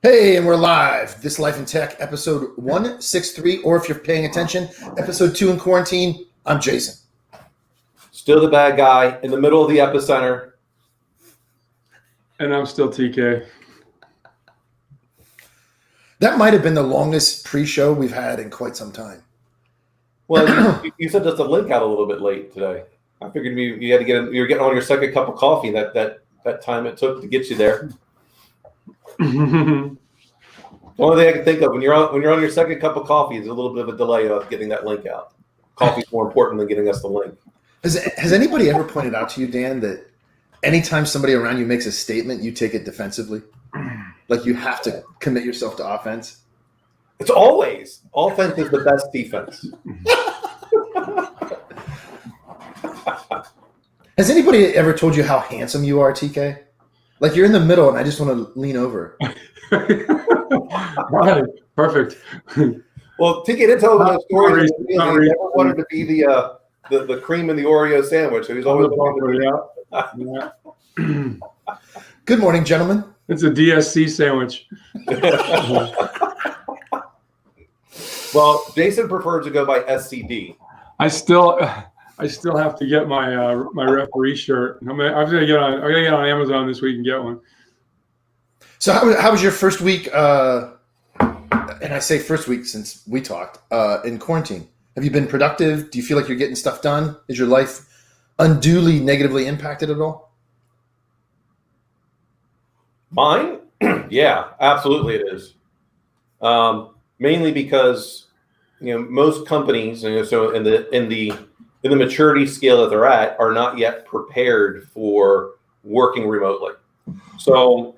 Hey, and we're live. This Life in Tech, episode 163, or if you're paying attention, episode 2 in quarantine. I'm Jason. Still the bad guy in the middle of the epicenter. And I'm still TK. That might have been the longest pre-show we've had in quite some time. Well, you sent us a link out a little bit late today. I figured you had to you were getting on your second cup of coffee. That time it took to get you there. The only thing I can think of when you're on your second cup of coffee is a little bit of a delay of getting that link out. Coffee's more important than getting us the link. Has anybody ever pointed out to you, Dan, that anytime somebody around you makes a statement, you take it defensively? Like you have to commit yourself to offense? It's always offense is the best defense. Has anybody ever told you how handsome you are, TK? Like you're in the middle and I just want to lean over. Right. Perfect. Well, TK did tell me the story. He never wanted to be the cream in the Oreo sandwich. So he's always Good morning, gentlemen. It's a DSC sandwich. Well, Jason prefers to go by SCD. I still have to get my my referee shirt. I'm gonna get on Amazon this week and get one. So how was your first week? And I say first week since we talked in quarantine. Have you been productive? Do you feel like you're getting stuff done? Is your life unduly negatively impacted at all? Mine? Yeah, absolutely it is. Mainly because most companies, so in the maturity scale that they're at, are not yet prepared for working remotely. So,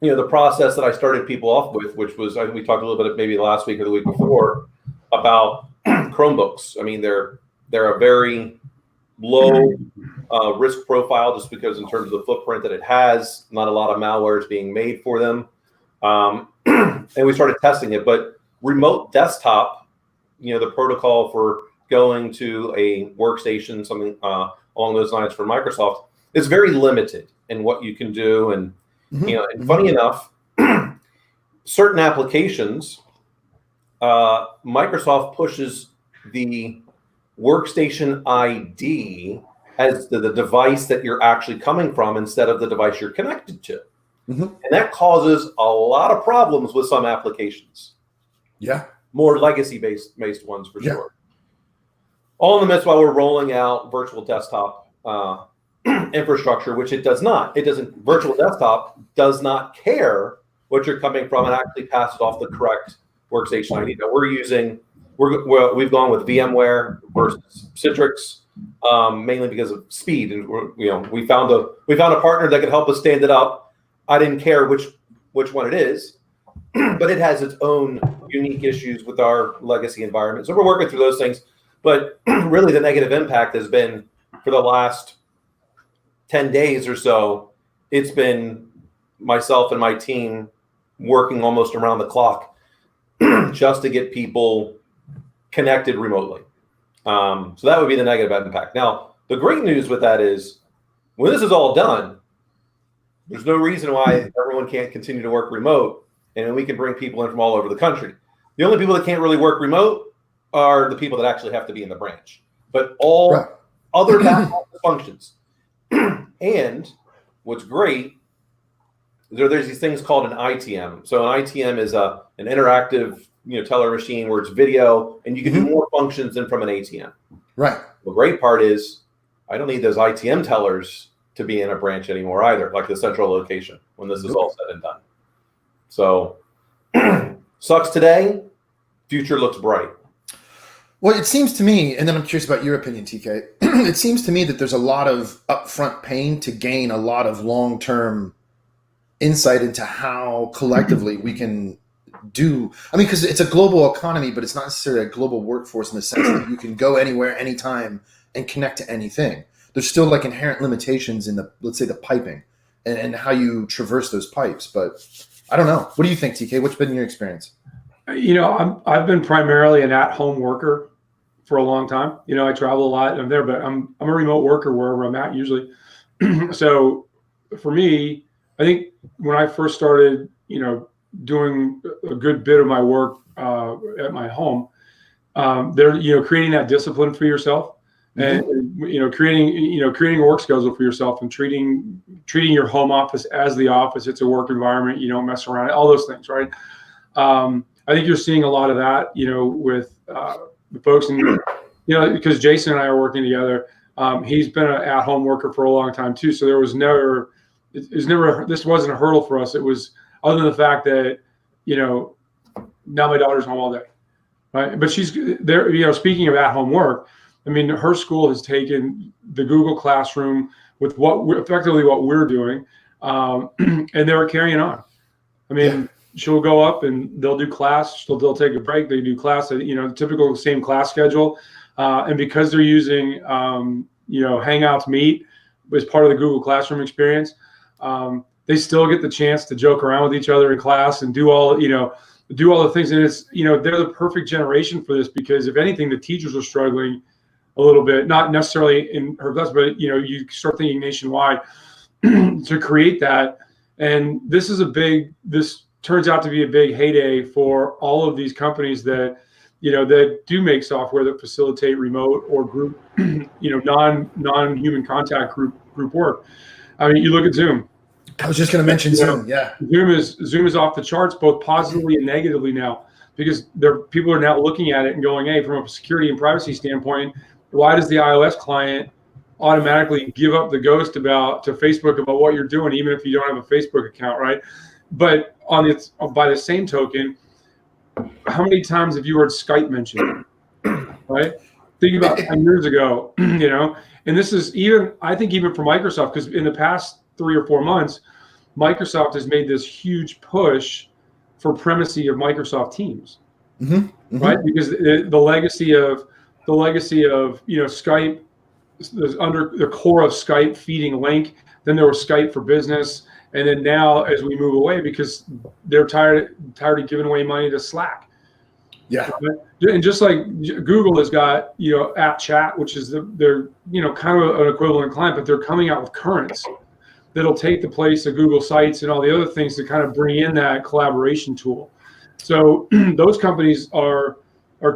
the process that I started people off with, which was we talked a little bit maybe last week or the week before about Chromebooks. I mean, they're a very low risk profile just because in terms of the footprint that it has, not a lot of malware is being made for them. And we started testing it, but remote desktop, the protocol for going to a workstation, something along those lines for Microsoft, is very limited in what you can do. And, and funny enough, certain applications, Microsoft pushes the workstation ID as the device that you're actually coming from instead of the device you're connected to. Mm-hmm. And that causes a lot of problems with some applications. Yeah. More legacy-based ones for sure. All in the midst while we're rolling out virtual desktop infrastructure, which it does not. Virtual desktop does not care what you're coming from and actually passes off the correct workstation ID. Now we've gone with VMware versus Citrix, mainly because of speed. And we found a partner that could help us stand it up. I didn't care which one it is, but it has its own unique issues with our legacy environment. So we're working through those things. But really the negative impact has been for the last 10 days or so, it's been myself and my team working almost around the clock just to get people connected remotely. So that would be the negative impact. Now, the great news with that is when this is all done, there's no reason why everyone can't continue to work remote, and we can bring people in from all over the country. The only people that can't really work remote are the people that actually have to be in the branch. But all other back office functions. And what's great, there's these things called an ITM. So an ITM is an interactive teller machine where it's video, and you can do more functions than from an ATM. Right. The great part is I don't need those ITM tellers to be in a branch anymore either, like the central location when this is all said and done. So sucks today, future looks bright. Well, it seems to me, and then I'm curious about your opinion, TK. It seems to me that there's a lot of upfront pain to gain a lot of long-term insight into how collectively we can do. I mean, because it's a global economy, but it's not necessarily a global workforce in the sense that you can go anywhere, anytime, and connect to anything. There's still like inherent limitations in let's say the piping and how you traverse those pipes. But I don't know. What do you think, TK? What's been your experience? I've been primarily an at-home worker for a long time. I travel a lot. I'm there, but I'm a remote worker wherever I'm at usually. So for me, I think when I first started, doing a good bit of my work at my home, they're creating that discipline for yourself, and creating a work schedule for yourself, and treating your home office as the office. It's a work environment. You don't mess around. All those things, right? I think you're seeing a lot of that, with the folks, and because Jason and I are working together. He's been an at-home worker for a long time too, so this wasn't a hurdle for us. It was, other than the fact that now my daughter's home all day, right? But she's there. Speaking of at-home work, I mean, her school has taken the Google Classroom with effectively what we're doing, and they're carrying on. I mean, she'll go up and they'll do class. They'll take a break. They do class. Typical same class schedule. And because they're using, Hangouts Meet as part of the Google Classroom experience, they still get the chance to joke around with each other in class and do all the things. And it's, they're the perfect generation for this, because if anything, the teachers are struggling a little bit, not necessarily in her class, but, you start thinking nationwide to create that. And this turns out to be a big heyday for all of these companies that do make software that facilitate remote or group, non-human contact group work. I mean, you look at Zoom. I was just going to mention Zoom. Yeah. Zoom is off the charts, both positively and negatively now, because people are now looking at it and going, hey, from a security and privacy standpoint, why does the iOS client automatically give up the ghost to Facebook about what you're doing, even if you don't have a Facebook account, right? But by the same token, how many times have you heard Skype mentioned, right? Think about 10 years ago, and this is I think even for Microsoft, because in the past 3 or 4 months, Microsoft has made this huge push for primacy of Microsoft Teams, right? Because the legacy of Skype, under the core of Skype feeding Link, then there was Skype for Business. And then now, as we move away, because they're tired of giving away money to Slack. Yeah. And just like Google has got, App Chat, which is they're kind of an equivalent client, but they're coming out with Currents that'll take the place of Google Sites and all the other things to kind of bring in that collaboration tool. So those companies are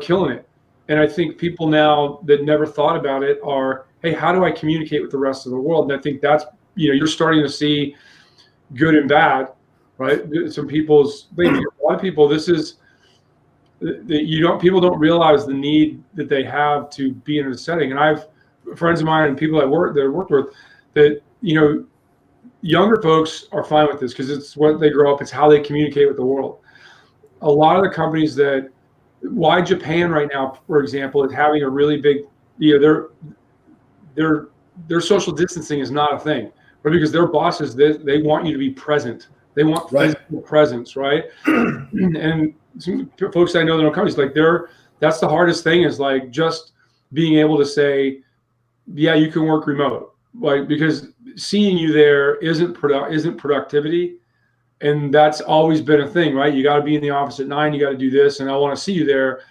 killing it. And I think people now that never thought about it are, hey, how do I communicate with the rest of the world? And I think that's, you're starting to see good and bad, right? Some people's, a lot of people, people don't realize the need that they have to be in a setting. And I've friends of mine and people that I worked with that, younger folks are fine with this because it's what they grow up. It's how they communicate with the world. A lot of the companies why Japan right now, for example, is having a really big, their social distancing is not a thing. But because their bosses, they want you to be present. They want physical presence, right? And some folks I know that are companies, that's the hardest thing, is like just being able to say, yeah, you can work remote, because seeing you there isn't productivity, and that's always been a thing, right? You got to be in the office at 9. You got to do this, and I want to see you there,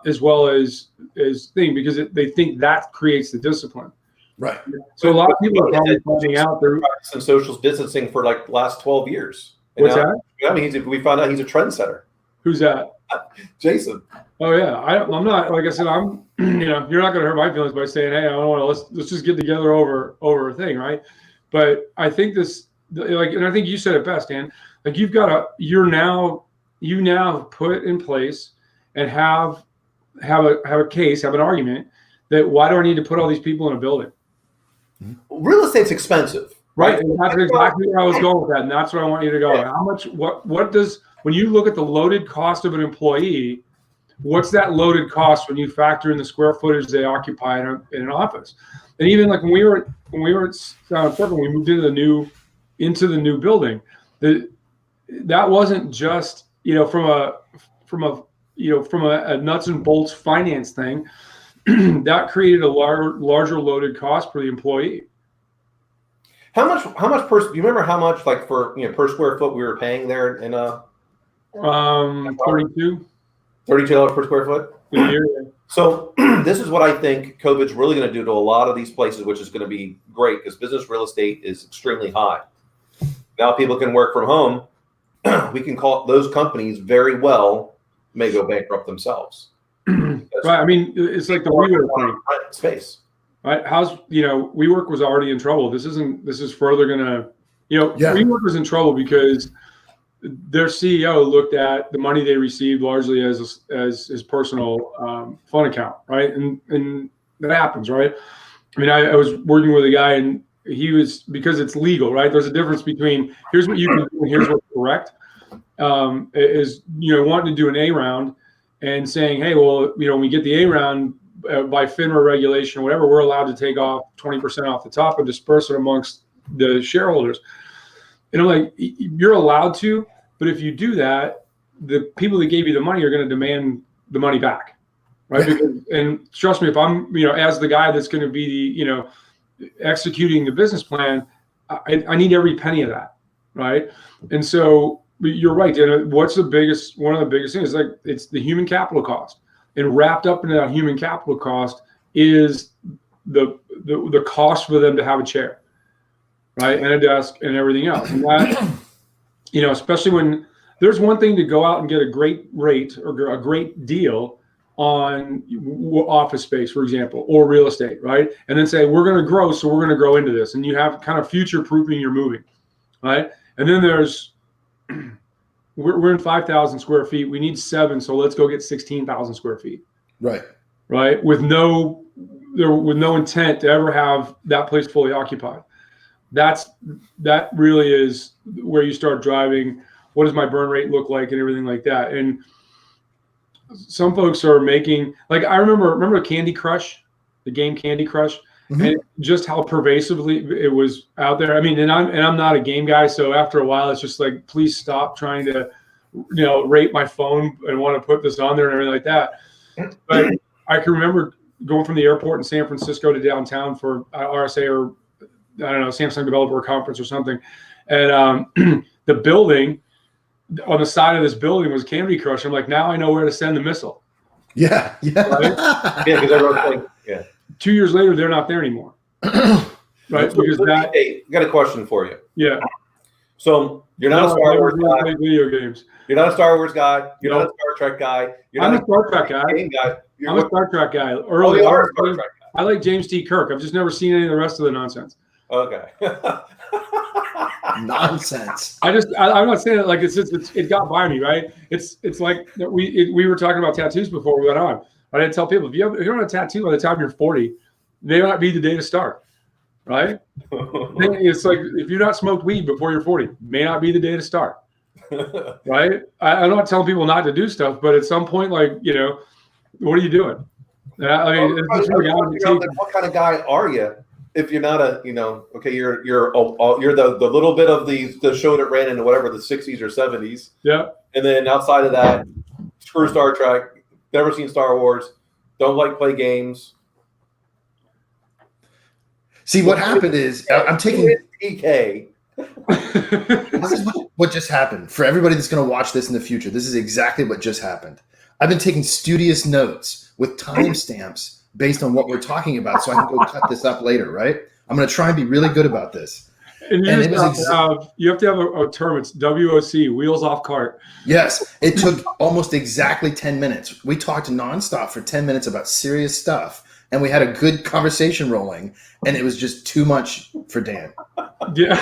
as well as because they think that creates the discipline. Right. So a lot of people are probably finding out they're some social distancing for the last 12 years. And what's that? I mean, we found out he's a trendsetter. Who's that? Jason. Oh yeah, I'm not, like I said, I'm you're not going to hurt my feelings by saying, hey, I don't want to, let's just get together over a thing, right? But I think and I think you said it best, Dan. You now put in place and have a case, have an argument that why do I need to put all these people in a building? Real estate's expensive, right? And that's exactly where I was going with that, and that's where I want you to go. Yeah. How much? What does, when you look at the loaded cost of an employee, what's that loaded cost when you factor in the square footage they occupy in an office? And even like when we were at Sound Portland, we moved into the new building. That wasn't just from a nuts and bolts finance thing. That created a larger loaded cost for the employee. How much do you remember how much for per square foot we were paying there in $32 per square foot a year? So this is what I think COVID's really going to do to a lot of these places, which is going to be great because business real estate is extremely high. Now people can work from home we can call it, those companies very well may go bankrupt themselves. Right. I mean, it's like the WeWork thing. Space. Right. WeWork was already in trouble. This is further going to, Yeah. WeWork was in trouble because their CEO looked at the money they received largely as his personal fund account. Right. And that happens. Right. I mean, I was working with a guy and because it's legal, right? There's a difference between here's what you can do and here's what's correct. Is wanting to do an A round and saying, hey, well, when we get the A round by FINRA regulation or whatever, we're allowed to take off 20% off the top and disperse it amongst the shareholders. And I'm like, you're allowed to, but if you do that, the people that gave you the money are going to demand the money back, right? And trust me, if I'm, as the guy that's going to be the, executing the business plan, I need every penny of that, right? And so you're right, Dan. One of the biggest things is like it's the human capital cost, and wrapped up into that human capital cost is the cost for them to have a chair, right, and a desk and everything else. And that, especially when there's one thing to go out and get a great rate or a great deal on office space, for example, or real estate, right? And then say, we're going to grow, so we're going to grow into this. And you have kind of future-proofing your moving, right? And then we're in 5,000 square feet. We need 7, so let's go get 16,000 square feet. Right. Right? With no intent to ever have that place fully occupied. That really is where you start driving, what does my burn rate look like and everything like that. And some folks are making, like, I remember Candy Crush, the game Candy Crush, and just how pervasively it was out there. I mean, and I'm not a game guy, so after a while, it's just like, please stop trying to, rate my phone and want to put this on there and everything like that. But I can remember going from the airport in San Francisco to downtown for RSA or I don't know, Samsung Developer Conference or something, and the building. On the side of this building was Candy Crush. I'm like, now I know where to send the missile. Yeah. Right? Yeah, because everyone's like, 2 years later, they're not there anymore. Right? Because I got a question for you. Yeah. So you're not a Star Wars guy. Video games. You're not a Star Wars guy. You're not a Star Trek guy. I'm a Star Trek guy. I'm a Star Trek guy. Early on, Star Trek guy. I like James T. Kirk. I've just never seen any of the rest of the nonsense. Okay. Nonsense. I'm not saying it like it got by me, right? It's like we were talking about tattoos before we went on. I didn't tell people if you don't have a tattoo by the time you're 40, may not be the day to start, right? It's like if you're not smoked weed before you're 40, may not be the day to start, right? I'm not telling people not to do stuff, but at some point, like what are you doing? I mean, what kind of guy are you? If you're not okay, you're the little bit of the show that ran into whatever the 60s or 70s. Yeah. And then outside of that, screw Star Trek, never seen Star Wars, don't like play games. See, what happened is I'm taking PK. This is what just happened. For everybody that's going to watch this in the future, this is exactly what just happened. I've been taking studious notes with timestamps based on what we're talking about, so I can go cut this up later, right? I'm going to try and be really good about this. And you have to have a term. It's WOC, wheels off cart. Yes, it took almost exactly 10 minutes. We talked nonstop for 10 minutes about serious stuff, and we had a good conversation rolling, and it was just too much for Dan. Yeah.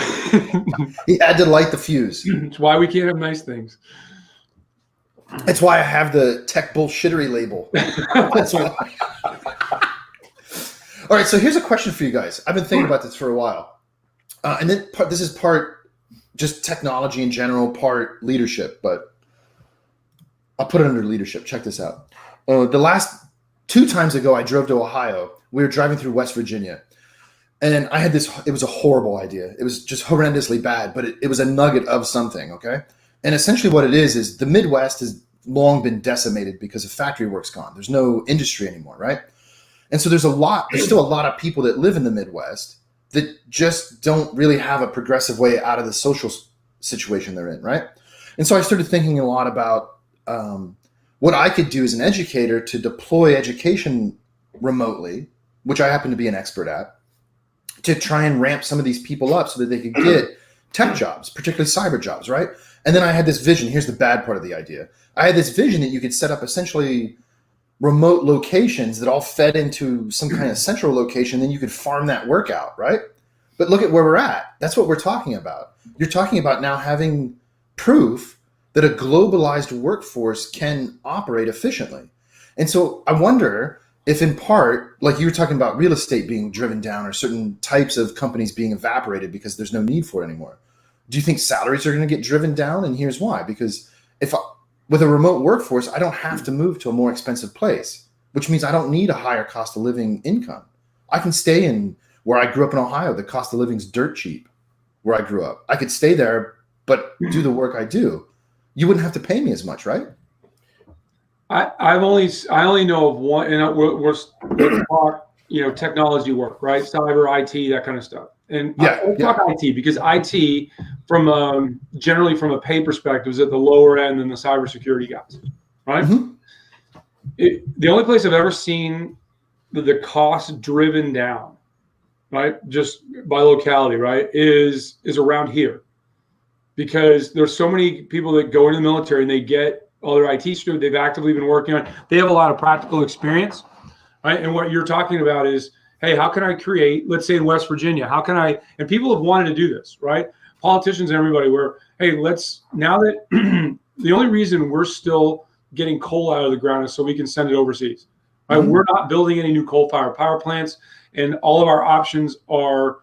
He had to light the fuse. It's why we can't have nice things. That's why I have the tech bullshittery label. That's why. All right, so here's a question for you guys. I've been thinking about this for a while. And then this is part just technology in general, part leadership, but I'll put it under leadership. Check this out. The last 2 times ago, I drove to Ohio. We were driving through West Virginia. And I had it was a horrible idea. It was just horrendously bad, but it was a nugget of something, okay? And essentially what it is the Midwest has long been decimated because of factory work's gone. There's no industry anymore, right? And so there's still a lot of people that live in the Midwest that just don't really have a progressive way out of the social situation they're in, right? And so I started thinking a lot about what I could do as an educator to deploy education remotely, which I happen to be an expert at, to try and ramp some of these people up so that they could get tech jobs, particularly cyber jobs, right? And then I had this vision. Here's the bad part of the idea. I had this vision that you could set up essentially remote locations that all fed into some kind of central location. Then you could farm that work out, right? But look at where we're at. That's what we're talking about. You're talking about now having proof that a globalized workforce can operate efficiently. And so I wonder if in part, like you were talking about real estate being driven down or certain types of companies being evaporated because there's no need for it anymore. Do you think salaries are going to get driven down? And here's why. Because with a remote workforce, I don't have to move to a more expensive place, which means I don't need a higher cost of living income. I can stay in where I grew up in Ohio. The cost of living is dirt cheap where I grew up. I could stay there, but do the work I do. You wouldn't have to pay me as much, right? I only know of one, and let's talk, technology work, right? Cyber, IT, that kind of stuff. And let's talk IT, because IT, from generally from a pay perspective, is at the lower end than the cybersecurity guys, right? Mm-hmm. The only place I've ever seen the cost driven down, right, just by locality, right, is around here, because there's so many people that go into the military and they get all their IT students they've actively been working on. They have a lot of practical experience, right? And what you're talking about is, hey, how can I create, let's say in West Virginia, how can I, and people have wanted to do this, right? Politicians and everybody were, hey, now that the only reason we're still getting coal out of the ground is so we can send it overseas, right? Mm-hmm. We're not building any new coal-fired power plants, and all of our options are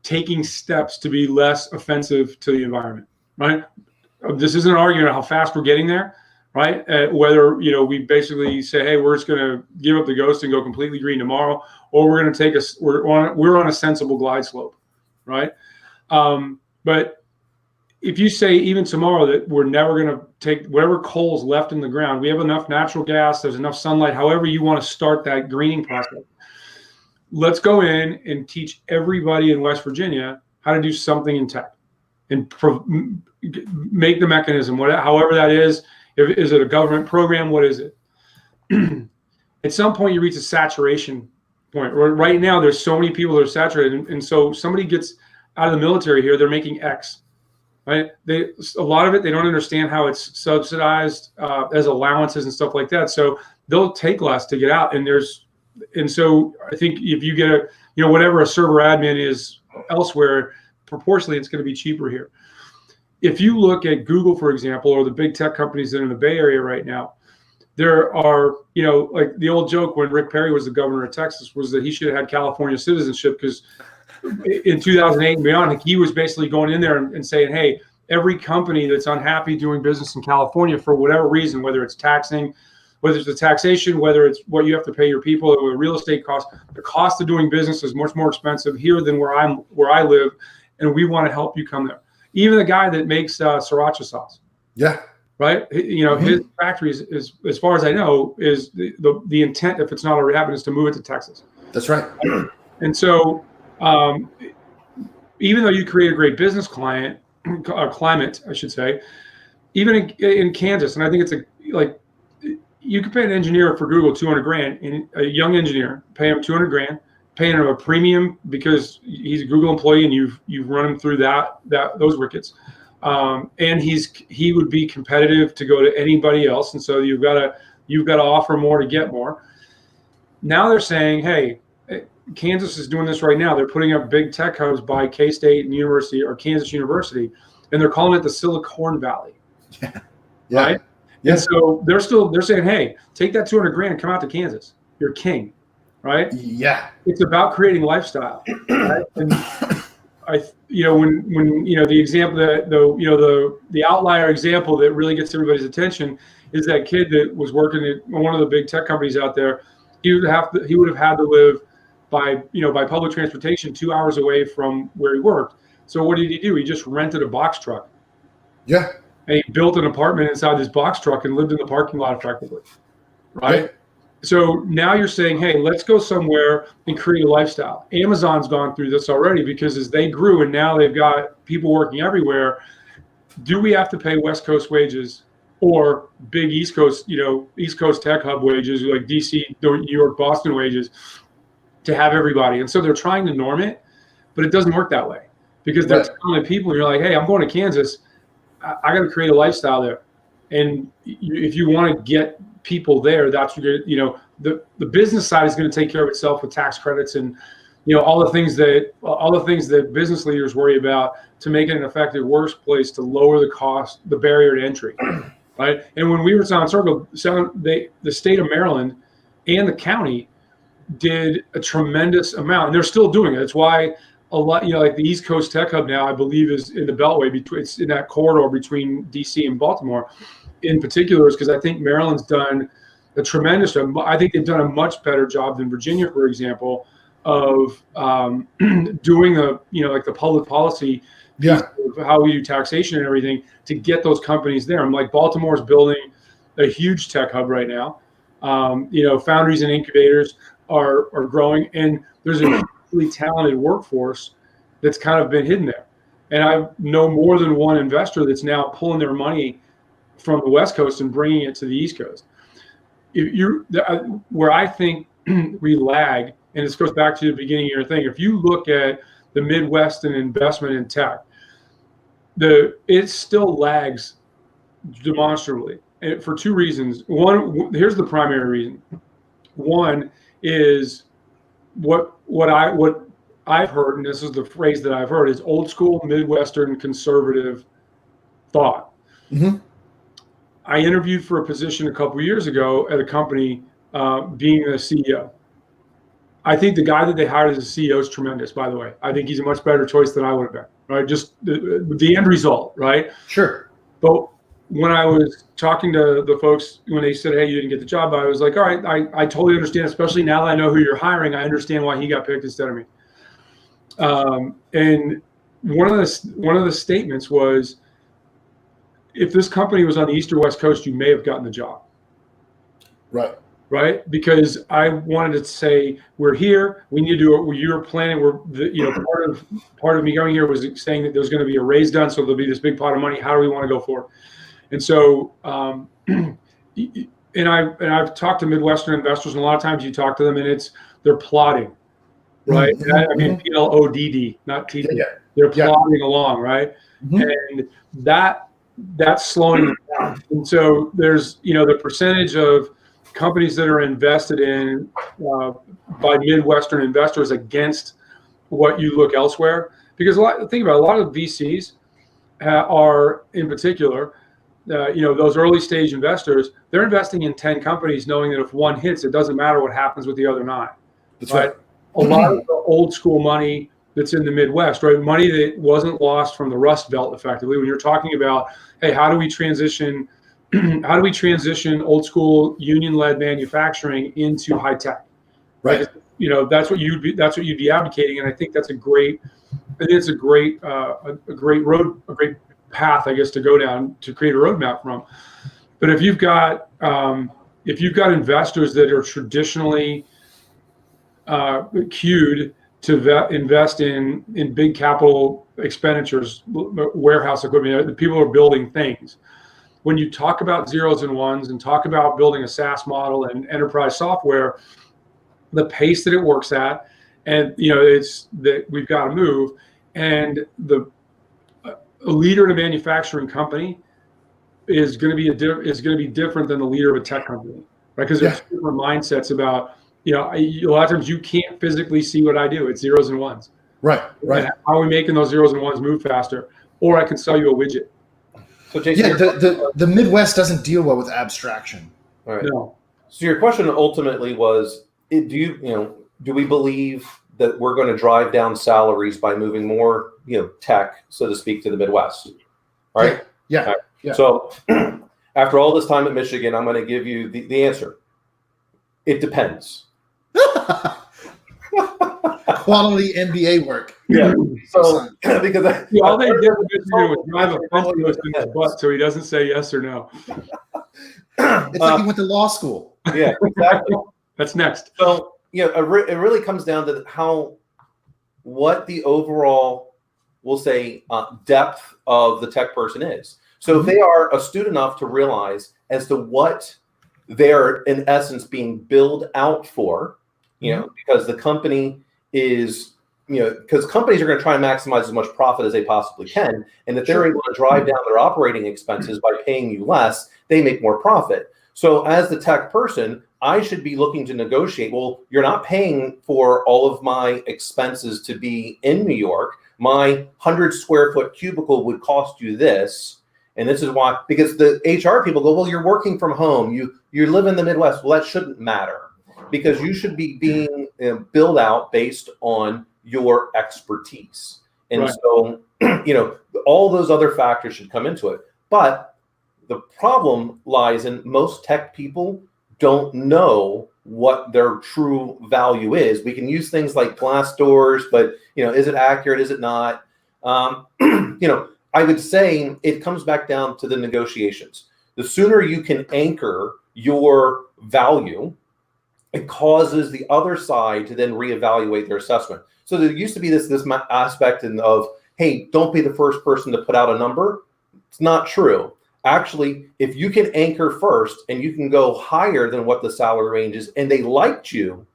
taking steps to be less offensive to the environment, right? This isn't an argument on how fast we're getting there, right? Whether, we basically say, hey, we're just going to give up the ghost and go completely green tomorrow, or we're going to we're on a sensible glide slope, right? But if you say even tomorrow that we're never going to take whatever coal's left in the ground, we have enough natural gas, there's enough sunlight, however you want to start that greening process. Let's go in and teach everybody in West Virginia how to do something in tech and make the mechanism, however that is. Is it a government program? What is it? At some point, you reach a saturation point. Right now, there's so many people that are saturated, and so somebody gets out of the military here, they're making X, right? A lot of it, they don't understand how it's subsidized as allowances and stuff like that. So they'll take less to get out, and so I think if you get whatever a server admin is elsewhere, proportionally, it's going to be cheaper here. If you look at Google, for example, or the big tech companies that are in the Bay Area right now, there are, like the old joke when Rick Perry was the governor of Texas was that he should have had California citizenship, because in 2008 and beyond, he was basically going in there and saying, hey, every company that's unhappy doing business in California for whatever reason, whether it's taxing, whether it's the taxation, whether it's what you have to pay your people, or the real estate cost, the cost of doing business is much more expensive here than where I live, and we want to help you come there. Even the guy that makes sriracha sauce. Yeah. Right. Mm-hmm. His factory is, as far as I know, is the intent, if it's not already happened, is to move it to Texas. That's right. And so even though you create a great business climate, I should say, even in Kansas, and I think it's you could pay an engineer for Google $200,000, and a young engineer, pay him $200,000, paying him a premium because he's a Google employee and you've run him through those wickets, and he would be competitive to go to anybody else, and so you've got to offer more to get more. Now they're saying, hey, Kansas is doing this right now. They're putting up big tech hubs by K-State and University or Kansas University, and they're calling it the Silicon Valley. Yeah. Right. Yeah. And so they're saying, hey, take that $200,000, come out to Kansas. You're king. Right. Yeah. It's about creating lifestyle. Right? And when the example that the outlier example that really gets everybody's attention is that kid that was working at one of the big tech companies out there. He would have had to live by public transportation 2 hours away from where he worked. So what did he do? He just rented a box truck. Yeah. And he built an apartment inside this box truck and lived in the parking lot effectively. Right. Yeah. So now you're saying, hey, let's go somewhere and create a lifestyle. Amazon's gone through this already, because as they grew and now they've got people working everywhere, do we have to pay West Coast wages or big East Coast tech hub wages like DC, New York, Boston wages to have everybody? And so they're trying to norm it, but it doesn't work that way, because they're telling people, you're like, hey, I'm going to Kansas. I got to create a lifestyle there. And if you want to get people there, that's what the business side is going to take care of itself with tax credits and all the things that business leaders worry about to make it an effective workplace, to lower the cost, the barrier to entry, right? And when we were Sound Circle, the state of Maryland and the county did a tremendous amount, and they're still doing it. It's why a lot, like the East Coast Tech Hub now, I believe, is in the Beltway it's in that corridor between DC and Baltimore, in particular, is because I think Maryland's done a tremendous job. I think they've done a much better job than Virginia, for example, of doing like the public policy piece of how we do taxation and everything to get those companies there. I'm like, Baltimore's building a huge tech hub right now. Foundries and incubators are growing, and there's a really talented workforce that's kind of been hidden there. And I know more than one investor that's now pulling their money from the West Coast and bringing it to the East Coast. Where I think we lag, and this goes back to the beginning of your thing, if you look at the Midwest and investment in tech, it still lags demonstrably, and for two reasons. One, here's the primary reason. One is what I've heard, and this is the phrase that I've heard, is old school Midwestern conservative thought. Mm-hmm. I interviewed for a position a couple of years ago at a company, being the CEO. I think the guy that they hired as a CEO is tremendous, by the way. I think he's a much better choice than I would have been, right? Just the end result, right? Sure. But when I was talking to the folks, when they said, hey, you didn't get the job, I was like, all right, I totally understand, especially now that I know who you're hiring. I understand why he got picked instead of me. And one of the statements was, if this company was on the East or West Coast, you may have gotten the job. Right? Because I wanted to say, we're here. We need to do what you're planning. Part of me going here was saying that there's going to be a raise done, so there'll be this big pot of money. How do we want to go for it? And so, and I've talked to Midwestern investors, and a lot of times you talk to them, and they're plotting, right? Mm-hmm. I mean PLODD, not TD. Yeah. They're plodding along, right? Mm-hmm. And that's slowing them down. And so there's the percentage of companies that are invested in by Midwestern investors against what you look elsewhere. Because think about it, a lot of VCs are, in particular, those early stage investors, they're investing in 10 companies knowing that if one hits, it doesn't matter what happens with the other 9. That's right. A lot of the old school money that's in the Midwest, right? Money that wasn't lost from the Rust Belt, effectively. When you're talking about, hey, how do we transition old school union-led manufacturing into high tech? Right. That's what you'd be advocating, and I think that's a great path, I guess, to go down to create a roadmap from. But if you've got investors that are traditionally cued to invest in big capital expenditures, warehouse equipment, the people are building things. When you talk about zeros and ones and talk about building a SaaS model and enterprise software, the pace that it works at, and it's that we've got to move, and a leader in a manufacturing company is going to be different than the leader of a tech company, right? Because there's different mindsets about, a lot of times you can't physically see what I do. It's zeros and ones. Right. And how are we making those zeros and ones move faster? Or I can sell you a widget. So Jason, the Midwest doesn't deal well with abstraction. All right. No. So your question ultimately was, do we believe that we're going to drive down salaries by moving more, tech, so to speak, to the Midwest? All right. Yeah. Right. Yeah. So after all this time at Michigan, I'm going to give you the answer. It depends. Quality MBA work. Yeah. So because all they did was drive a fence in his butt so he doesn't say yes or no. It's like he went to law school. Yeah, exactly. That's next. So it really comes down to what the overall, we'll say, depth of the tech person is. So if they are astute enough to realize as to what they're in essence being billed out for, because the company is, because companies are going to try and maximize as much profit as they possibly can. And if they're able to drive down their operating expenses by paying you less, they make more profit. So as the tech person, I should be looking to negotiate. Well, you're not paying for all of my expenses to be in New York. My 100-square-foot cubicle would cost you this. And this is why, because the HR people go, well, you're working from home. You live in the Midwest. Well, that shouldn't matter, because you should be being billed out based on your expertise. And so, all those other factors should come into it. But the problem lies in most tech people don't know what their true value is. We can use things like glass doors, but is it accurate? Is it not? I would say it comes back down to the negotiations. The sooner you can anchor your value, it causes the other side to then reevaluate their assessment. So there used to be this aspect of, hey, don't be the first person to put out a number. It's not true. Actually, if you can anchor first and you can go higher than what the salary range is, and they liked you,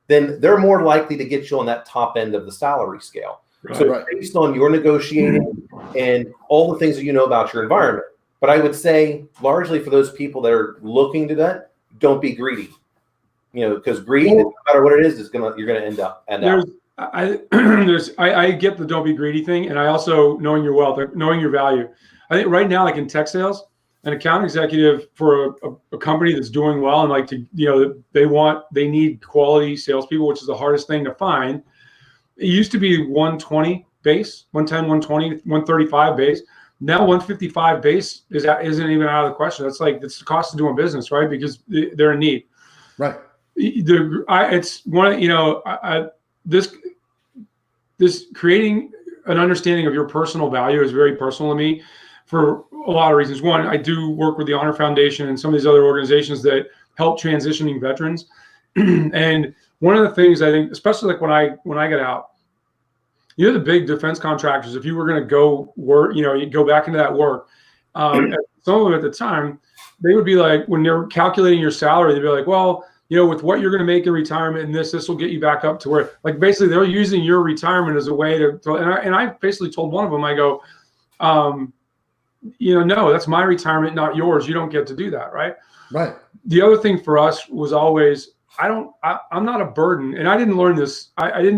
then they're more likely to get you on that top end of the salary scale. So based on your negotiating and all the things that you know about your environment. But I would say largely for those people that are looking to that, don't be greedy. Because greed, no matter what it is, you're gonna end up. I get the don't be greedy thing, and I also knowing your wealth, knowing your value. I think right now, like in tech sales, an account executive for a company that's doing well and they need quality salespeople, which is the hardest thing to find. It used to be 120 base, 110, 120, 135 base. Now 155 base isn't even out of the question. It's the cost of doing business, right? Because they're in need. Right. It's one of this creating an understanding of your personal value is very personal to me for a lot of reasons. One, I do work with the Honor Foundation and some of these other organizations that help transitioning veterans. And one of the things I think, especially like when I get out, the big defense contractors, if you were going to go work, you go back into that work, some of them at the time, they would be like, when they're calculating your salary, they'd be like, well, with what you're going to make in retirement and this will get you back up to where, like, basically they're using your retirement as a way to and I basically told one of them, I go, no, that's my retirement, not yours. You don't get to do that. Right. Right. The other thing for us was always, I'm not a burden. And I didn't learn this.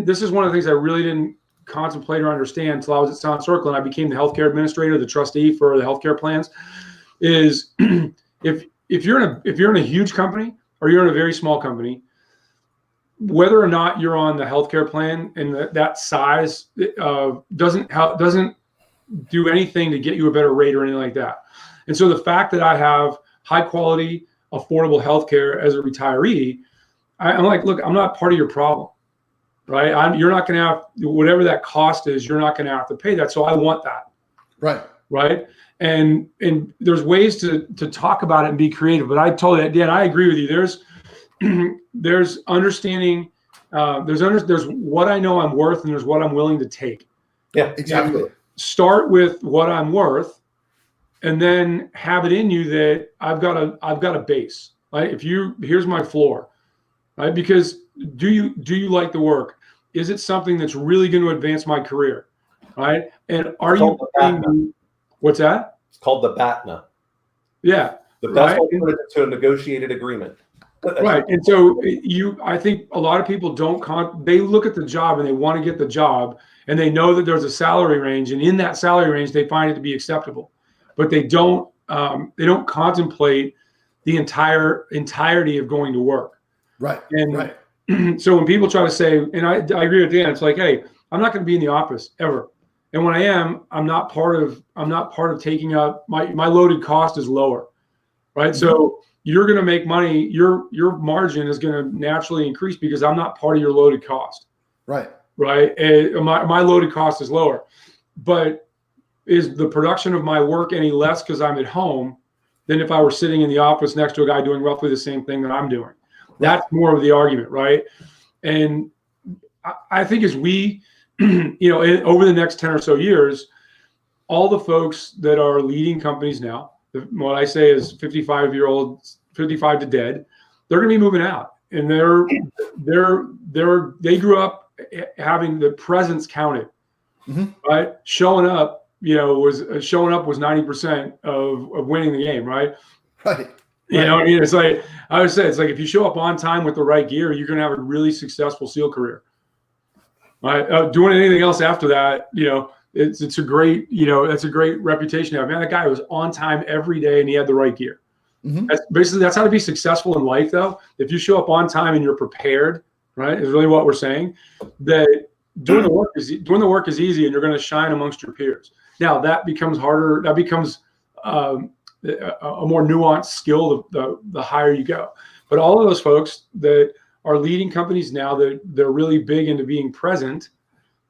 This is one of the things I really didn't contemplate or understand until I was at Sound Circle and I became the healthcare administrator, the trustee for the healthcare plans. Is if you're in a huge company or you're in a very small company, whether or not you're on the healthcare plan and that size doesn't do anything to get you a better rate or anything like that. And so the fact that I have high quality, affordable healthcare as a retiree, I'm like, look, I'm not part of your problem, right? You're not going to have whatever that cost is. You're not going to have to pay that. So I want that. Right. Right. And there's ways to talk about it and be creative. But I told you, Dan, I agree with you. There's understanding. There's what I know I'm worth, and there's what I'm willing to take. Yeah, exactly. And start with what I'm worth, and then have it in you that I've got a base. Right? Here's my floor. Right? Because do you like the work? Is it something that's really going to advance my career? Right? And are you paying? What's that? It's called the BATNA. Yeah. The best way to put it to a negotiated agreement. Right. And so I think a lot of people they look at the job and they want to get the job and they know that there's a salary range, and in that salary range, they find it to be acceptable, but they don't contemplate the entirety of going to work. Right. And so when people try to say, and I agree with Dan, it's like, hey, I'm not going to be in the office ever. And when I am, I'm not part of taking up my loaded cost is lower, right? Mm-hmm. So you're going to make money. Your margin is going to naturally increase because I'm not part of your loaded cost, right? And my loaded cost is lower, but is the production of my work any less because I'm at home than if I were sitting in the office next to a guy doing roughly the same thing that I'm doing? That's more of the argument, right? And I think as we over the next 10 or so years, all the folks that are leading companies now, what I say is 55 to dead, they're going to be moving out, and they grew up having the presence counted, Mhm. right? Showing up, was 90% of winning the game, right? Right. You know what I mean? It's like, I would say, it's like if you show up on time with the right gear, you're going to have a really successful SEAL career, right? Doing anything else after that, it's a great, that's a great reputation to have. Man, that guy was on time every day and he had the right gear. Mhm. That's how to be successful in life, though. If you show up on time and you're prepared, right, is really what we're saying. That doing the work is easy, and you're going to shine amongst your peers. Now that becomes harder. That becomes a more nuanced skill the higher you go. But all of those folks that are leading companies now, that they're really big into being present,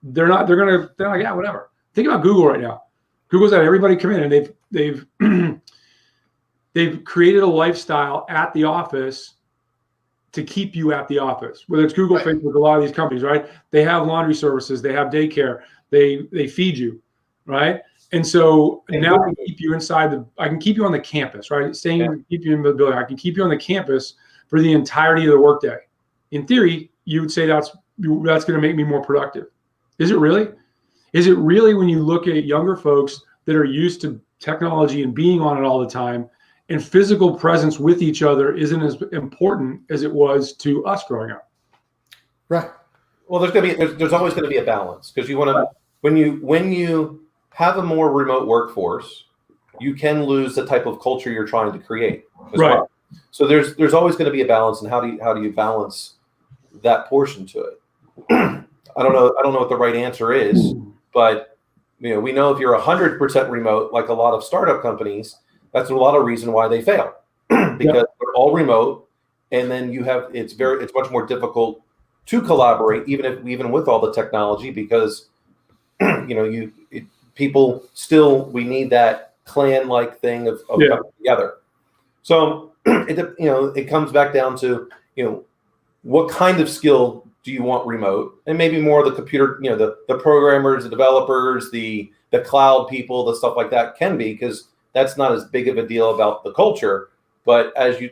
they're like, yeah, whatever. Think about Google right now. Google's had everybody come in, and they've they've created a lifestyle at the office to keep you at the office, whether it's Google, Right. Facebook, a lot of these companies, right? They have laundry services, they have daycare, they feed you, right? And so now I can keep you I can keep you on the campus, right? Keep you in the building. I can keep you on the campus for the entirety of the workday. In theory, you would say that's going to make me more productive. Is it really? Is it really, when you look at younger folks that are used to technology and being on it all the time, and physical presence with each other isn't as important as it was to us growing up? Right. Well, there's always going to be a balance, because you want to, when you have a more remote workforce, you can lose the type of culture you're trying to create as Right. well. So there's always going to be a balance, and how do you balance that portion to it? I don't know what the right answer is, but we know if you're 100% remote, like a lot of startup companies, that's a lot of reason why they fail, because they're all remote, and then it's much more difficult to collaborate, even with all the technology, because people still, we need that clan-like thing of coming together. So it comes back down to what kind of skill do you want remote, and maybe more of the computer, the programmers, the developers, the cloud people, the stuff like that can be, because that's not as big of a deal about the culture. But as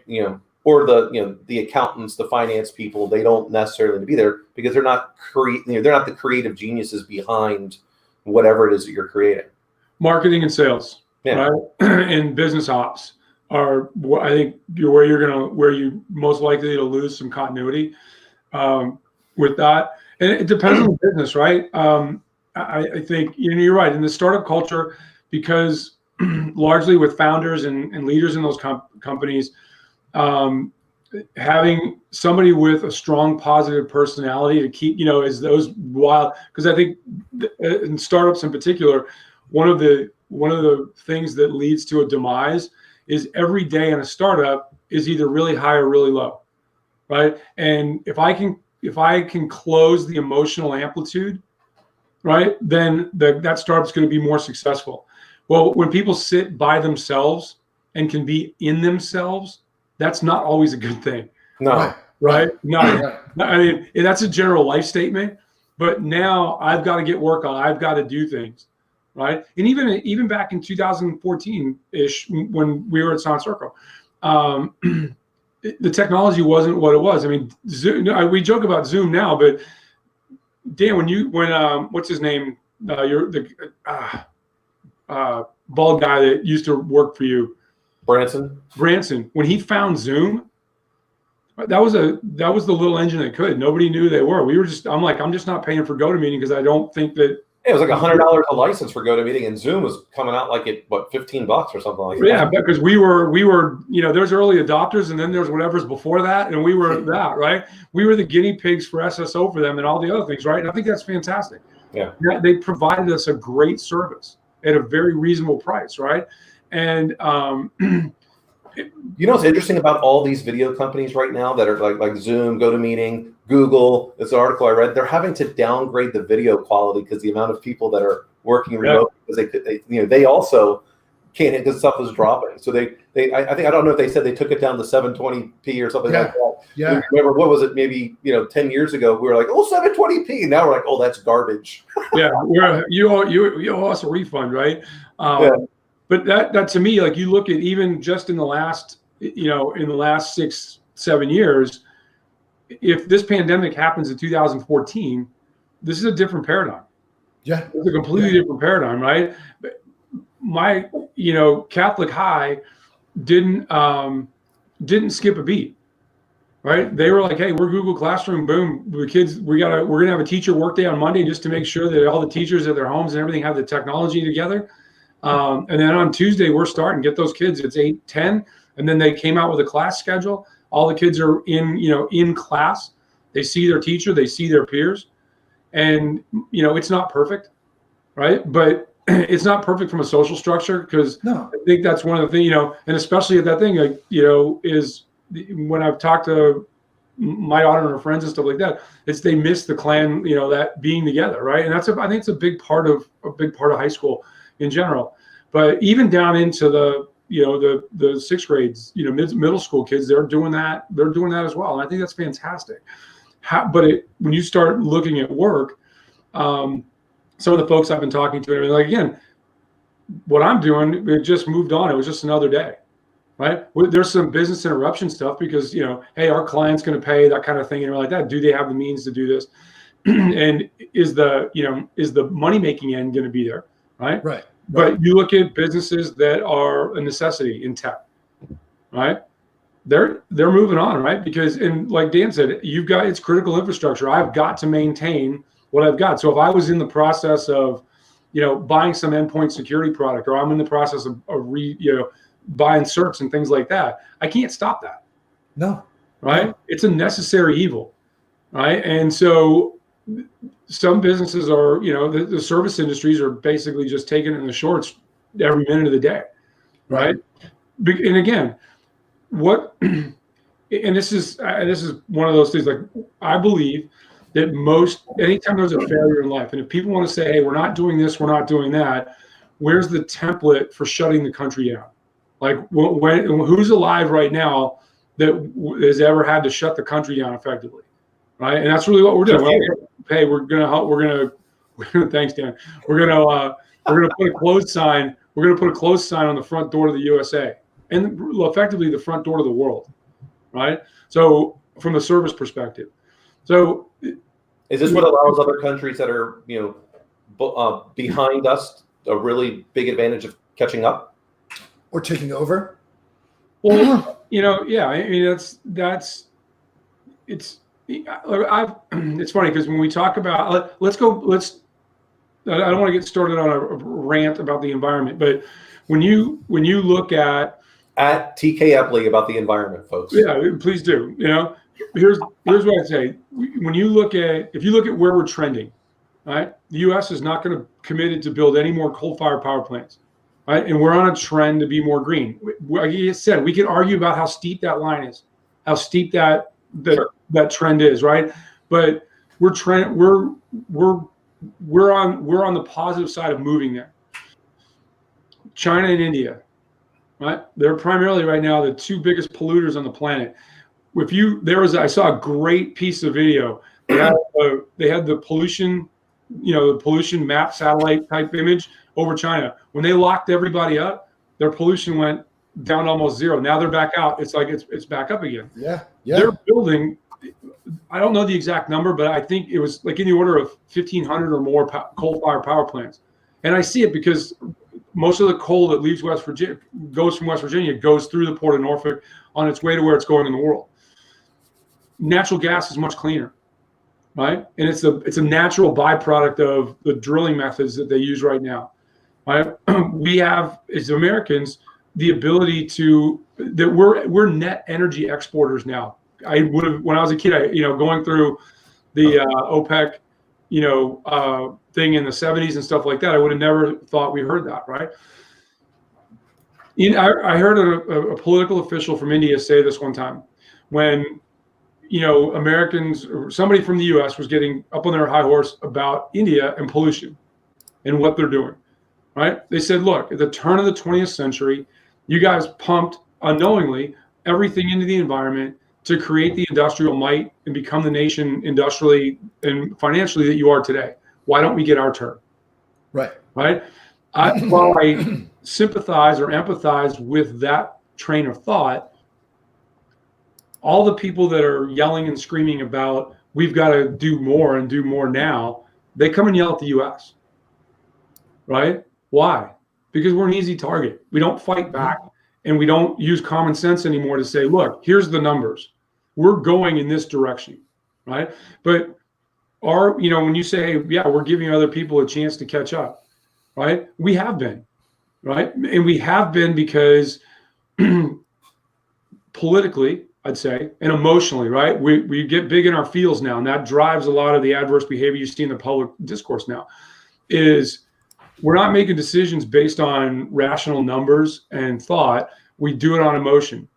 or the accountants, the finance people, they don't necessarily need to be there, because they're not they're not the creative geniuses behind whatever it is that you're creating. Marketing and sales, right? And business ops are, I think, where you're most likely to lose some continuity with that. And it depends on the business, right? I think you're right in the startup culture, because largely with founders and leaders in those companies, having somebody with a strong positive personality to keep, as those wild, because I think in startups in particular, one of the things that leads to a demise is every day in a startup is either really high or really low, right? And if I can close the emotional amplitude, right, then that startup's going to be more successful. Well, when people sit by themselves and can be in themselves, that's not always a good thing. No. Right? I mean, that's a general life statement, but now I've got to get work on. I've got to do things, right? And even back in 2014-ish, when we were at Silent Circle, the technology wasn't what it was. I mean, Zoom, we joke about Zoom now, but Dan, when what's his name? You're the bald guy that used to work for you, Branson. When he found Zoom, that was the little engine that could. Nobody knew they were. I'm just not paying for GoToMeeting, because I don't think that. It was like $100 a license for GoToMeeting, and Zoom was coming out like $15 or something like that. Yeah, because we were, there's early adopters, and then there's whatever's before that, and we were that, right? We were the guinea pigs for SSO for them and all the other things, right? And I think that's fantastic. Yeah, they provided us a great service at a very reasonable price, right? And what's interesting about all these video companies right now that are like Zoom, GoToMeeting, Google, this article I read, they're having to downgrade the video quality because the amount of people that are working remote, because they also can't, because stuff is dropping. So I don't know if they said they took it down to 720p or something like that. Yeah. Remember, what was it? Maybe 10 years ago we were like, 720p. Now we're like, oh, that's garbage. Yeah, you owe us a refund, right? But that to me, like, you look at even just in the last 6-7 years, if this pandemic happens in 2014, this is a different paradigm. Yeah. It's a completely different paradigm, right? My, Catholic high didn't skip a beat, right? They were like, hey, we're Google Classroom, boom, the kids, we're gonna have a teacher work day on Monday just to make sure that all the teachers at their homes and everything have the technology together. And then on Tuesday, we're starting, get those kids, it's 8:10, and then they came out with a class schedule. All the kids are in class. They see their teacher, they see their peers. And, it's not perfect, right? But it's not perfect from a social structure, because No. I think that's one of the things, and especially at that thing, is when I've talked to my daughter and her friends and stuff like that, it's they miss the clan, that being together, right? And I think it's a big part of high school in general. But even down into the sixth grades, middle school kids, they're doing that as well. And I think that's fantastic. When you start looking at work, some of the folks I've been talking to, and like, again, what I'm doing, it just moved on. It was just another day, right? There's some business interruption stuff because, hey, our client's going to pay, that kind of thing, and like that. Do they have the means to do this? And is the money making end going to be there, right? Right. But you look at businesses that are a necessity in tech, right? They're moving on, right? Because, and like Dan said, it's critical infrastructure. I've got to maintain what I've got. So if I was in the process of, buying some endpoint security product, or I'm in the process of buying certs and things like that, I can't stop that. No. Right? No. It's a necessary evil, right? And so some businesses are, the service industries are basically just taking it in the shorts every minute of the day, right? And again, and this is one of those things, like, I believe that anytime there's a failure in life, and if people want to say, hey, we're not doing this, we're not doing that, where's the template for shutting the country down? Like, who's alive right now that has ever had to shut the country down effectively, right? And that's really what we're doing. Hey, we're gonna help. Thanks, Dan. We're gonna put a closed sign. We're gonna put a closed sign on the front door to the USA, and effectively the front door to the world, right? So from a service perspective, so is this what allows other countries that are behind us a really big advantage of catching up or taking over? Well, yeah. I mean, it's funny because when we talk about, I don't want to get started on a rant about the environment, but when you look at TK Epley about the environment, folks. Yeah, please do. Here's what I'd say. If you look at where we're trending, right? The U.S. is not going to committed to build any more coal-fired power plants, right? And we're on a trend to be more green. Like you said, we can argue about how steep that line is, how steep that trend is, right? But we're on the positive side of moving there. China and India, right? They're primarily right now the two biggest polluters on the planet. I saw a great piece of video. They had the pollution, the pollution map satellite type image over China. When they locked everybody up, their pollution went down to almost zero. Now they're back out. It's like it's back up again. Yeah. They're building, I don't know the exact number, but I think it was like in the order of 1,500 or more coal-fired power plants. And I see it because most of the coal that leaves goes from West Virginia, goes through the port of Norfolk on its way to where it's going in the world. Natural gas is much cleaner, right? And it's a natural byproduct of the drilling methods that they use right now, right? We have, as Americans, the ability that we're net energy exporters now. I would have, when I was a kid, going through the OPEC, thing in the 70s and stuff like that, I would have never thought we heard that, right? I heard a political official from India say this one time when, Americans, or somebody from the U.S. was getting up on their high horse about India and pollution and what they're doing, right? They said, look, at the turn of the 20th century, you guys pumped unknowingly everything into the environment to create the industrial might and become the nation industrially and financially that you are today. Why don't we get our turn? Right. While I sympathize or empathize with that train of thought, all the people that are yelling and screaming about we've got to do more and do more now, they come and yell at the U.S. Right? Why? Because we're an easy target. We don't fight back, and we don't use common sense anymore to say, look, here's the numbers. We're going in this direction, right? But when you say, yeah, we're giving other people a chance to catch up, right? We have been, right? And we have been because politically, I'd say, and emotionally, right? We get big in our feels now, and that drives a lot of the adverse behavior you see in the public discourse now, is we're not making decisions based on rational numbers and thought. We do it on emotion,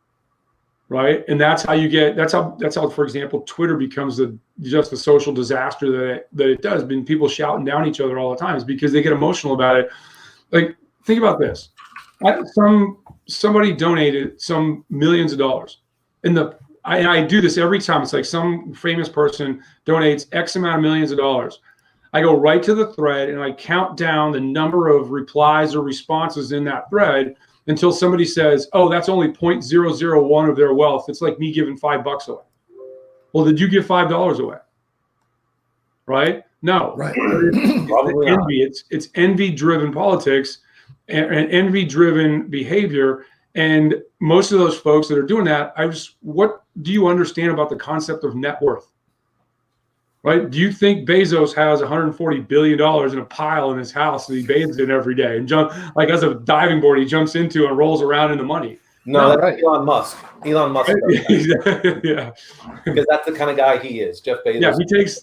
right? And that's how, for example, Twitter becomes just the social disaster that it does. Been people shouting down each other all the time is because they get emotional about it. Like, think about this. Somebody donated some millions of dollars. And I do this every time. It's like some famous person donates X amount of millions of dollars. I go right to the thread and I count down the number of replies or responses in that thread until somebody says, oh, that's only 0.001 of their wealth. It's like me giving $5 away. Well, did you give $5 away? Right? No. Right. It's envy. It's envy-driven politics and envy-driven behavior. And most of those folks that are doing that, what do you understand about the concept of net worth? Right? Do you think Bezos has $140 billion in a pile in his house and he bathes in every day and as a diving board he jumps into and rolls around in the money? No, that's right. Elon Musk. Elon Musk. Yeah. Because that's the kind of guy he is, Jeff Bezos.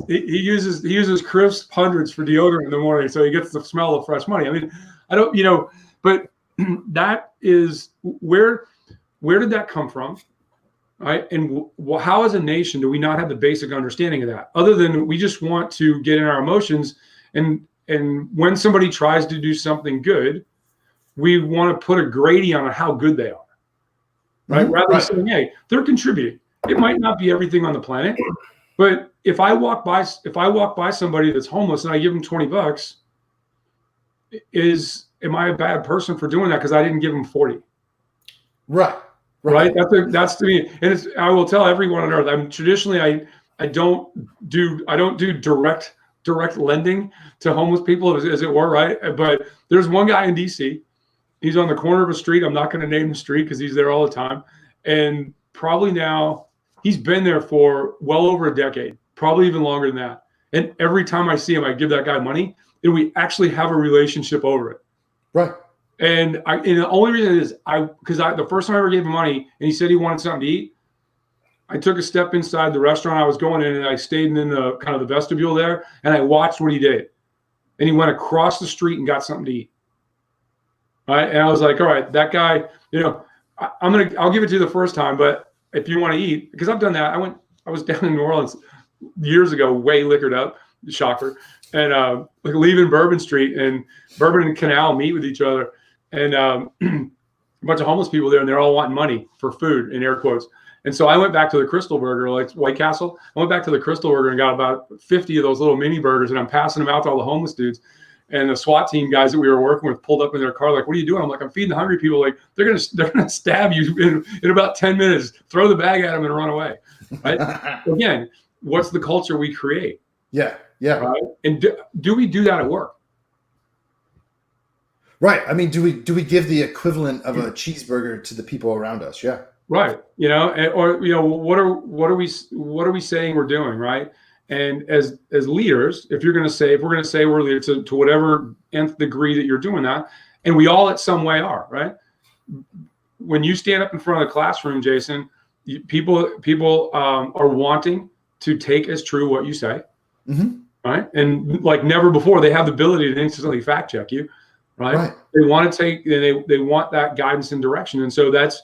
Yeah, he uses crisp hundreds for deodorant in the morning, so he gets the smell of fresh money. I mean, I don't, but that is where did that come from? Right. And how as a nation do we not have the basic understanding of that, other than we just want to get in our emotions, and when somebody tries to do something good, we want to put a grading on how good they are. Right. Rather than saying, hey, they're contributing. It might not be everything on the planet, but if I walk by somebody that's homeless and I give them $20, am I a bad person for doing that because I didn't give them 40? Right. That's to me, and I will tell everyone on earth. I'm traditionally I don't do direct lending to homeless people, as it were, right? But there's one guy in DC. He's on the corner of a street. I'm not going to name the street because he's there all the time, and probably now he's been there for well over a decade, probably even longer than that. And every time I see him, I give that guy money, and we actually have a relationship over it. Right. And the only reason is because the first time I ever gave him money and he said he wanted something to eat, I took a step inside the restaurant I was going in and I stayed in the kind of the vestibule there and I watched what he did. And he went across the street and got something to eat. Right. And I was like, all right, that guy, I'll give it to you the first time, but if you want to eat, because I've done that. I was down in New Orleans years ago, way liquored up, shocker. And leaving Bourbon Street, and Bourbon and Canal meet with each other. And a bunch of homeless people there, and they're all wanting money for food, in air quotes. And so I went back to the Crystal Burger, like White Castle. I went back to the Crystal Burger and got about 50 of those little mini burgers, and I'm passing them out to all the homeless dudes. And the SWAT team guys that we were working with pulled up in their car, like, "What are you doing?" I'm like, "I'm feeding the hungry people. Like, they're gonna stab you in about 10 minutes. Throw the bag at them and run away." Right? Again, what's the culture we create? Yeah. Yeah. Right? And do we do that at work? Right. I mean, do we give the equivalent of a cheeseburger to the people around us? Yeah. Right. What are we saying we're doing? Right. And as leaders, if we're going to say we're leaders to whatever nth degree that you're doing that, and we all at some way are, right? When you stand up in front of the classroom, Jason, people are wanting to take as true what you say. Mm-hmm. Right. And like never before, they have the ability to instantly fact check you. Right. They want to take, they want that guidance and direction. And so that's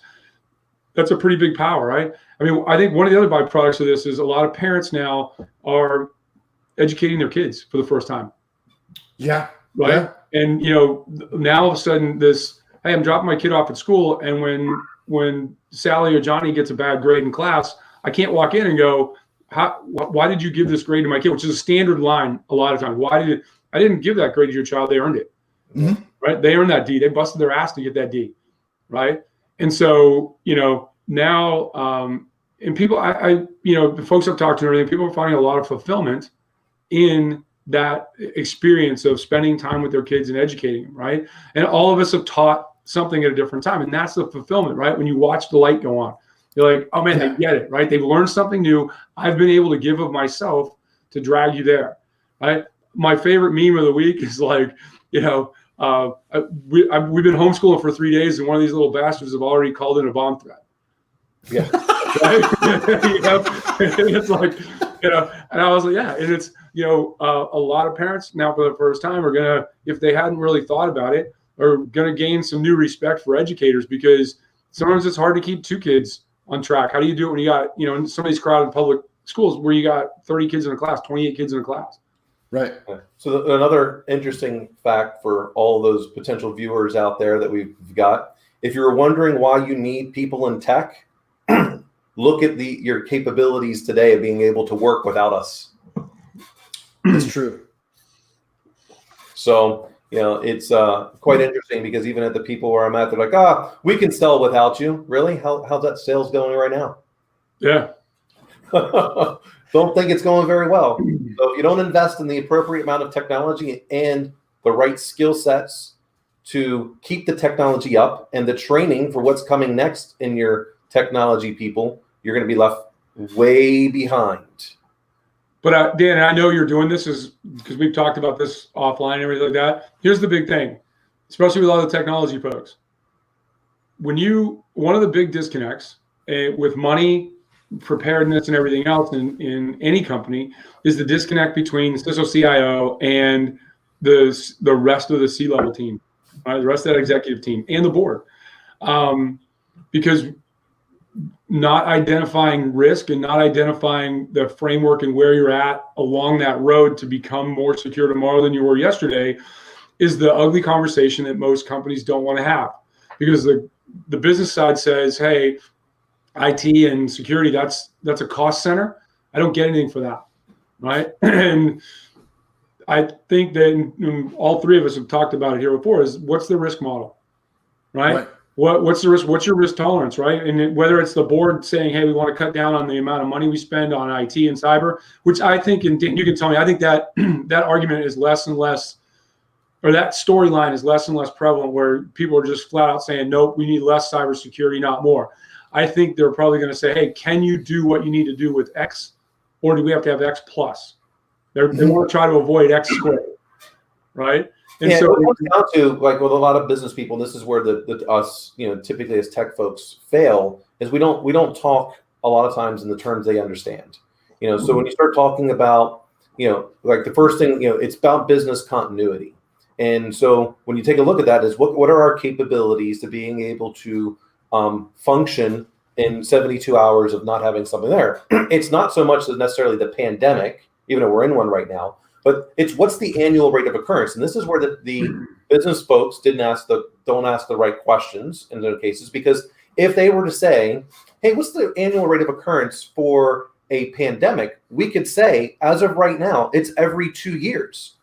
a pretty big power. Right. I mean, I think one of the other byproducts of this is a lot of parents now are educating their kids for the first time. Yeah. Right. Yeah. And, now all of a sudden hey, I'm dropping my kid off at school. And when Sally or Johnny gets a bad grade in class, I can't walk in and go, why did you give this grade to my kid? Which is a standard line a lot of times. I didn't give that grade to your child. They earned it. Mm-hmm. Right. They earned that D. They busted their ass to get that D. Right. And so, now, and people, the folks I've talked to and everything, people are finding a lot of fulfillment in that experience of spending time with their kids and educating them, right? And all of us have taught something at a different time. And that's the fulfillment, right? When you watch the light go on, you're like, oh man, they get it, right? They've learned something new. I've been able to give of myself to drag you there, right? My favorite meme of the week is like, we've been homeschooling for 3 days, and one of these little bastards have already called in a bomb threat. Yeah. Right? It's like, and I was like, yeah. And it's, a lot of parents now for the first time are going to, if they hadn't really thought about it, are going to gain some new respect for educators, because sometimes it's hard to keep 2 kids on track. How do you do it when you got, in some of these crowded public schools where you got 30 kids in a class, 28 kids in a class? Right. So another interesting fact for all those potential viewers out there that we've got, if you're wondering why you need people in tech, look at your capabilities today of being able to work without us. That's true. So, it's quite interesting, because even at the people where I'm at, they're like, we can sell without you. Really? How's that sales going right now? Yeah. Don't think it's going very well. So if you don't invest in the appropriate amount of technology and the right skill sets to keep the technology up and the training for what's coming next in your technology people, you're going to be left way behind. But Dan, I know you're doing this because we've talked about this offline and everything like that. Here's the big thing, especially with all the technology folks. One of the big disconnects with money, preparedness, and everything else in any company is the disconnect between the CISO, CIO, and the rest of the C-level team, right? The rest of that executive team and the board, because not identifying risk and not identifying the framework and where you're at along that road to become more secure tomorrow than you were yesterday is the ugly conversation that most companies don't want to have, because the business side says, hey, IT and security, that's a cost center. I don't get anything for that, right? And I think that all 3 of us have talked about it here before, is what's the risk model, right? What's the risk? What's your risk tolerance, right? And whether it's the board saying, hey, we want to cut down on the amount of money we spend on IT and cyber, which I think, and you can tell me, I think that that argument is less and less, or that storyline is less and less prevalent, where people are just flat out saying, nope, we need less cybersecurity, not more. I think they're probably going to say, hey, can you do what you need to do with X, or do we have to have X plus? They want to try to avoid X squared, right? And so it comes down to, like with a lot of business people, this is where us, typically as tech folks fail, is we don't talk a lot of times in the terms they understand. So when you start talking about, like the first thing, it's about business continuity. And so when you take a look at that, is what are our capabilities to being able to function in 72 hours of not having something there? It's not so much as necessarily the pandemic, even though we're in one right now, but it's what's the annual rate of occurrence. And this is where the business folks don't ask the right questions in those cases, because if they were to say, hey, what's the annual rate of occurrence for a pandemic? We could say, as of right now, it's every 2 years.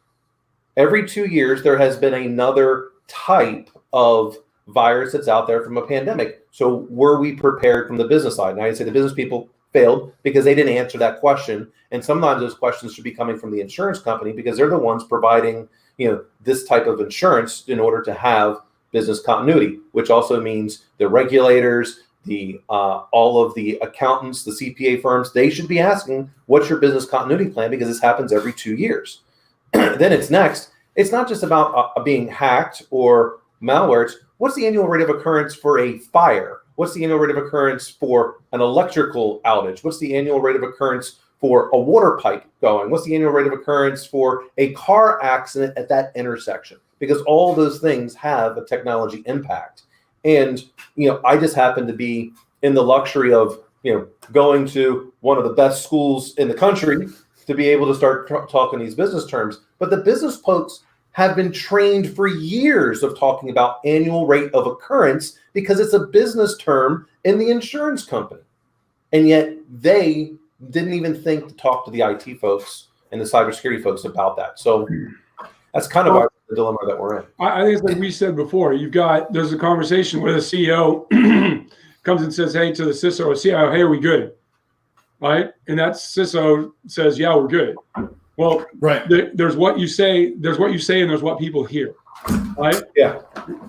Every 2 years, there has been another type of virus that's out there from a pandemic. So were we prepared from the business side? And I'd say the business people failed because they didn't answer that question. And sometimes those questions should be coming from the insurance company, because they're the ones providing, this type of insurance in order to have business continuity, which also means the regulators, all of the accountants, the CPA firms, they should be asking, what's your business continuity plan? Because this happens every 2 years. Then it's not just about being hacked or malware. It's what's the annual rate of occurrence for a fire? What's the annual rate of occurrence for an electrical outage? What's the annual rate of occurrence for a water pipe going? What's the annual rate of occurrence for a car accident at that intersection? Because all those things have a technology impact. And, I just happen to be in the luxury of, going to one of the best schools in the country to be able to start talking these business terms. But the business folks have been trained for years of talking about annual rate of occurrence, because it's a business term in the insurance company. And yet they didn't even think to talk to the IT folks and the cybersecurity folks about that. So that's kind of the dilemma that we're in. I think it's like we said before, there's a conversation where the CEO comes and says, hey, to the CISO or CIO, hey, are we good? Right? And that CISO says, yeah, we're good. Well, Right. there's what you say, and there's what people hear, right? Yeah.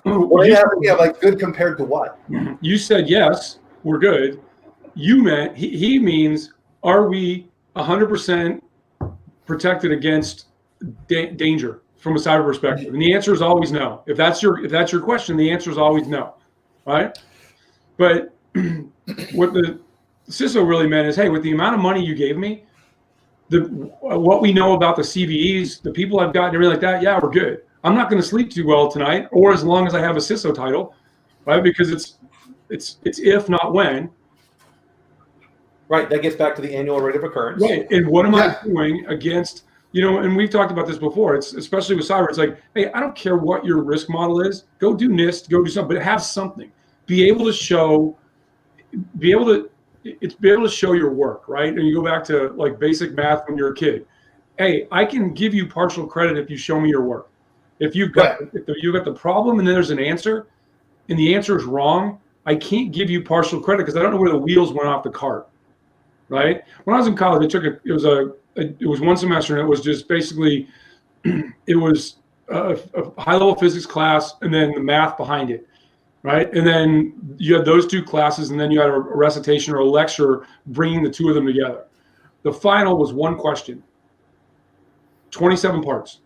Well, yeah, like good compared to what? You said yes, we're good. You meant he means, are we 100% protected against danger from a cyber perspective? And the answer is always no. If that's your question, the answer is always no, right? But what the CISO really meant is, hey, with the amount of money you gave me, what we know about the CVEs, the people I've got, and everything like that, yeah, we're good. I'm not going to sleep too well tonight, or as long as I have a CISO title, right? Because it's if not when. Right. That gets back to the annual rate of occurrence. Right. And what am I doing against, and we've talked about this before. It's especially with cyber. It's like, hey, I don't care what your risk model is. Go do NIST, go do something, but have something. Be able to show your work, right? And you go back to like basic math when you're a kid. Hey, I can give you partial credit if you show me your work. If you've got the problem and then there's an answer, and the answer is wrong, I can't give you partial credit because I don't know where the wheels went off the cart. Right? When I was in college, it was one semester, and it was just basically it was a high level physics class and then the math behind it, right? And then you had those two classes, and then you had a recitation or a lecture bringing the two of them together. The final was one question, 27 parts,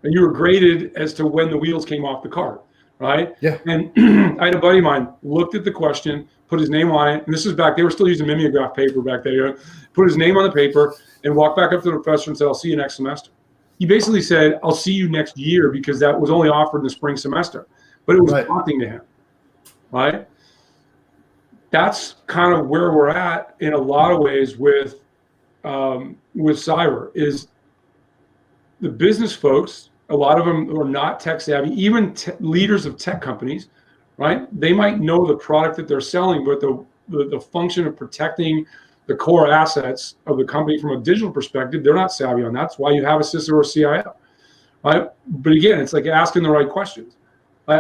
and you were graded as to when the wheels came off the cart, right? Yeah. And I had a buddy of mine looked at the question, put his name on it, and this is back, they were still using mimeograph paper back there, put his name on the paper and walked back up to the professor and said, I'll see you next semester. He basically said, I'll see you next year, because that was only offered in the spring semester, but it was daunting to him, right? That's kind of where we're at in a lot of ways with cyber. Is the business folks, a lot of them are not tech savvy, even leaders of tech companies, right? They might know the product that they're selling, but the function of protecting the core assets of the company from a digital perspective, they're not savvy on that. That's why you have a CISO or a CIO, right? But again, it's like asking the right questions.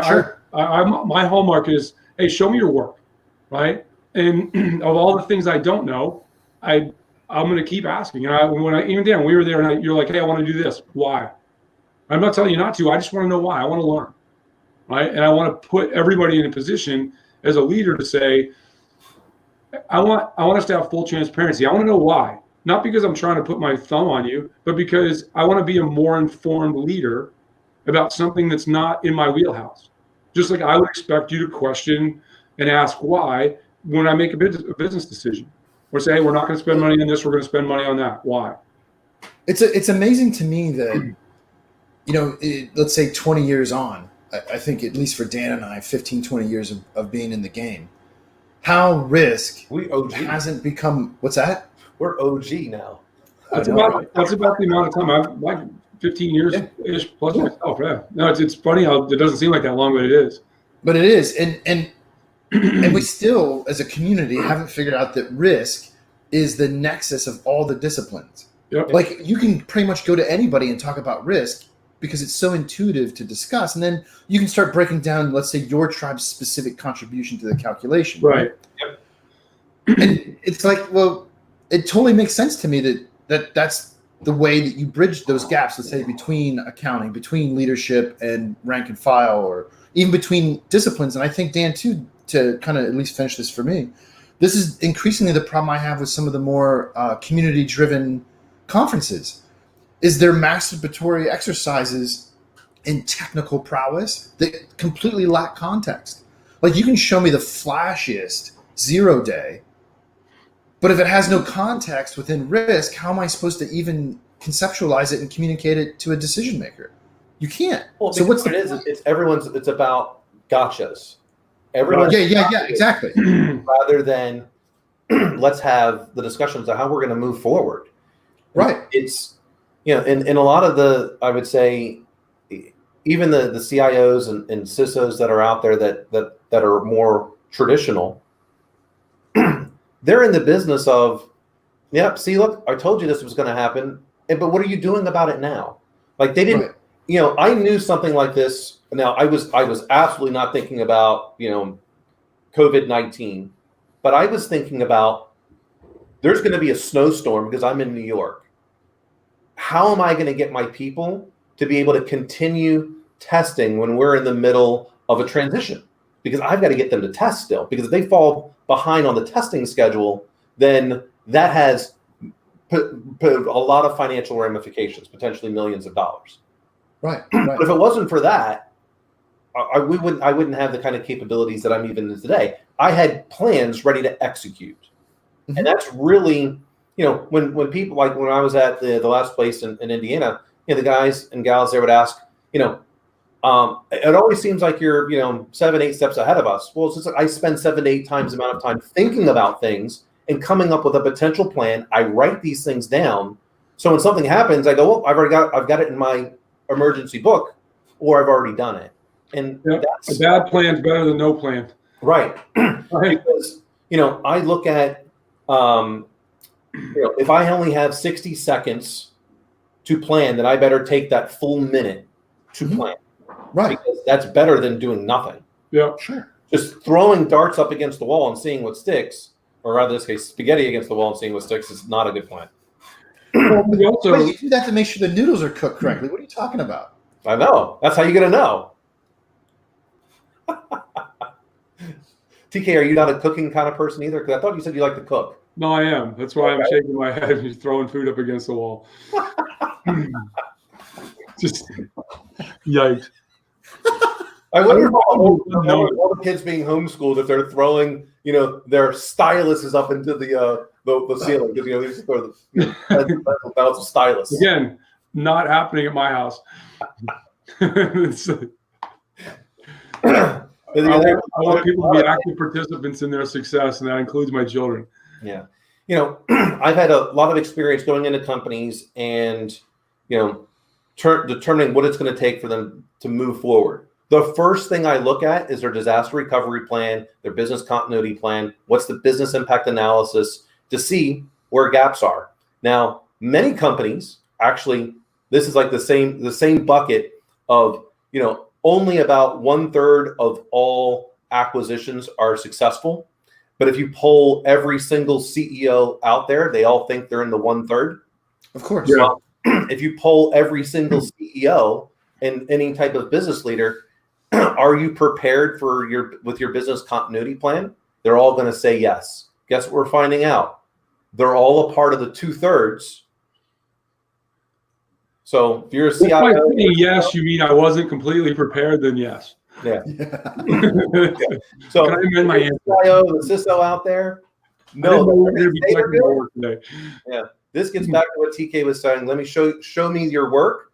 Sure. My hallmark is, hey, show me your work, right? And of all the things I don't know, I'm going to keep asking. And even Dan, we were there, and you're like, hey, I want to do this. Why? I'm not telling you not to. I just want to know why. I want to learn, right? And I want to put everybody in a position as a leader to say, I want us to have full transparency. I want to know why. Not because I'm trying to put my thumb on you, but because I want to be a more informed leader about something that's not in my wheelhouse. Just like I would expect you to question and ask why when I make a business decision. Or say, hey, we're not going to spend money on this, we're going to spend money on that. Why? It's amazing to me that, let's say 20 years on, I think at least for Dan and I, 15, 20 years of being in the game, how risk hasn't become, what's that? We're OG now. That's about the amount of time. I've like 15 years-ish plus myself. Yeah. No, it's funny how it doesn't seem like that long, but it is. But it is. And we still, as a community, haven't figured out that risk is the nexus of all the disciplines. Yep. Like, you can pretty much go to anybody and talk about risk because it's so intuitive to discuss. And then you can start breaking down, let's say, your tribe's specific contribution to the calculation. Right. Yep. And it's like, well, it totally makes sense to me that's the way that you bridge those gaps, let's say, between accounting, between leadership and rank and file, or even between disciplines. And I think, Dan, too, to kind of at least finish this for me, this is increasingly the problem I have with some of the more community-driven conferences, is their masturbatory exercises in technical prowess that completely lack context. Like, you can show me the flashiest 0 day, but if it has no context within risk, how am I supposed to even conceptualize it and communicate it to a decision maker? You can't. Well, so what's what it is? It's about gotchas. Everyone. Yeah, exactly. Rather than let's have the discussions of how we're going to move forward. Right. It's, in a lot of the, I would say, even the CIOs and CISOs that are out there that are more traditional, they're in the business of, yep, see, look, I told you this was going to happen, but what are you doing about it now? Like, they didn't, I knew something like this. Now, I was absolutely not thinking about, COVID-19, but I was thinking about, there's going to be a snowstorm because I'm in New York. how am I going to get my people to be able to continue testing when we're in the middle of a transition? Because I've got to get them to test still. Because if they fall behind on the testing schedule, then that has put a lot of financial ramifications, potentially millions of dollars. Right. But if it wasn't for that, I wouldn't have the kind of capabilities that I'm even in today. I had plans ready to execute. And that's really, when people, like when I was at the last place in Indiana, the guys and gals there would ask, it always seems like you're, 7-8 steps ahead of us. Well, it's just like I spend 7 to 8 times the amount of time thinking about things and coming up with a potential plan. I write these things down. So when something happens, I go, well, I've got it in my emergency book, or I've already done it. And a bad plan's better than no plan. Right. Because, I look at, if I only have 60 seconds to plan, then I better take that full minute to plan. Right. Because that's better than doing nothing. Yeah, sure. Just throwing darts up against the wall and seeing what sticks, or rather in this case, spaghetti against the wall and seeing what sticks, is not a good plan. Well, we also, But you do that to make sure the noodles are cooked correctly. What are you talking about? I know. That's how you're going to know. TK, are you not a cooking kind of person either? Because I thought you said you like to cook. no, I am. That's why I'm shaking my head and just throwing food up against the wall. Just yikes. I wonder if all the kids being homeschooled, if they're throwing, their styluses up into the ceiling, because they just throw the belts of stylus. Again, not happening at my house. I want people to be active participants in their success, and that includes my children. Yeah. I've had a lot of experience going into companies and, determining what it's going to take for them to move forward. The first thing I look at is their disaster recovery plan, their business continuity plan, what's the business impact analysis, to see where gaps are. Now, many companies, actually, this is like the same bucket of, only about 1/3 of all acquisitions are successful. But if you poll every single CEO out there, they all think they're in the 1/3. Of course. Yeah. Well, if you poll every single CEO and any type of business leader, are you prepared with your business continuity plan? They're all going to say yes. Guess what we're finding out? They're all a part of the 2/3. So if you're a CIO, by saying yes, you mean I wasn't completely prepared? Then yes. yeah. So Can I amend my answer? CIO, the CISO out there, no, today. yeah. This gets back to what TK was saying. Let me show me your work.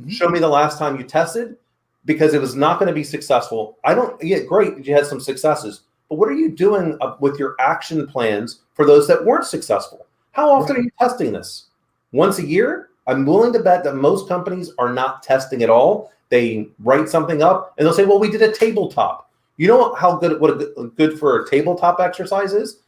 Show me the last time you tested, because it was not going to be successful. Great, you had some successes, but what are you doing with your action plans for those that weren't successful? How often are you testing this? Once a year? I'm willing to bet that most companies are not testing at all. They write something up and they'll say, well, we did a tabletop. You know how good for a tabletop exercise is?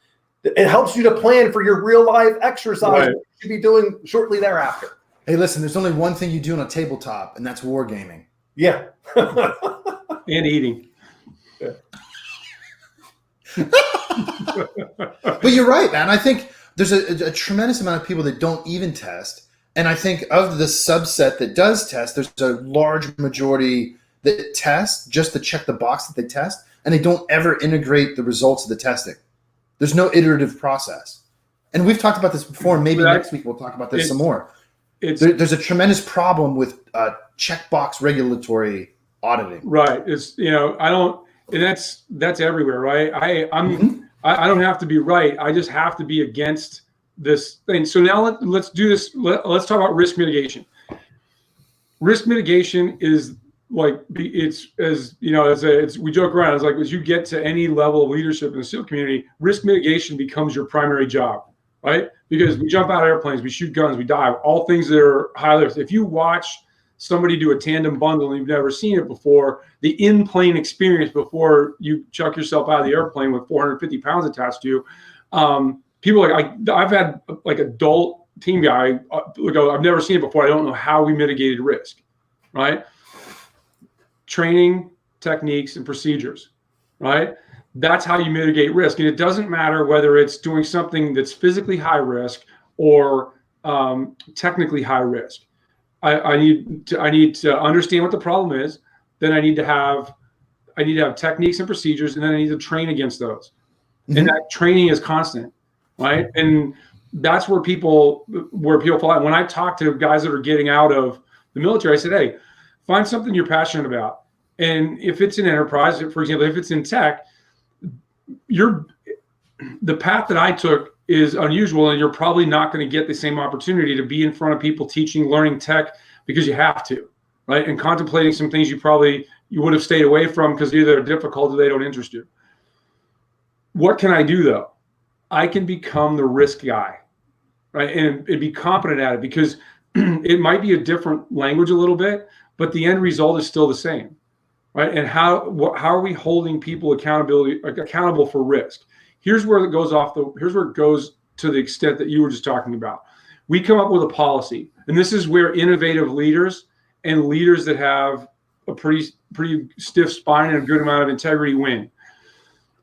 It helps you to plan for your real life exercise you should be doing shortly thereafter. Hey, listen, there's only one thing you do on a tabletop, and that's wargaming. Yeah. And eating. Yeah. But you're right, man. I think there's a tremendous amount of people that don't even test. And I think of the subset that does test, there's a large majority that test just to check the box that they test, and they don't ever integrate the results of the testing. There's no iterative process. And we've talked about this before. Maybe next week we'll talk about this some more. There's a tremendous problem with checkbox regulatory auditing. Right. That's everywhere, right? I don't have to be right. I just have to be against this thing. So now let's do this. Let's talk about risk mitigation. Risk mitigation is like, it's as we joke around. It's like, as you get to any level of leadership in the SEAL community, risk mitigation becomes your primary job, right? Because we jump out of airplanes, we shoot guns, we dive, all things that are high risk. If you watch somebody do a tandem bundle and you've never seen it before, the in-plane experience before you chuck yourself out of the airplane with 450 pounds attached to you, people I've had like adult team guy go, I've never seen it before. I don't know how we mitigated risk, right? Training techniques and procedures, right? That's how you mitigate risk. And it doesn't matter whether it's doing something that's physically high risk or technically high risk. I need to understand what the problem is. Then I need to have techniques and procedures, and then I need to train against those. Mm-hmm. And that training is constant, right? And that's where people fall out. When I talk to guys that are getting out of the military, I said, hey, find something you're passionate about. And if it's an enterprise, for example, if it's in tech, the path that I took is unusual, and you're probably not going to get the same opportunity to be in front of people teaching, learning tech, because you have to, right? And contemplating some things you would have stayed away from because either they're difficult or they don't interest you. What can I do though? I can become the risk guy, right? And be competent at it, because it might be a different language a little bit, but the end result is still the same, right? And how are we holding people accountable for risk? Here's where it goes to the extent that you were just talking about. We come up with a policy, and this is where innovative leaders and leaders that have a pretty stiff spine and a good amount of integrity win.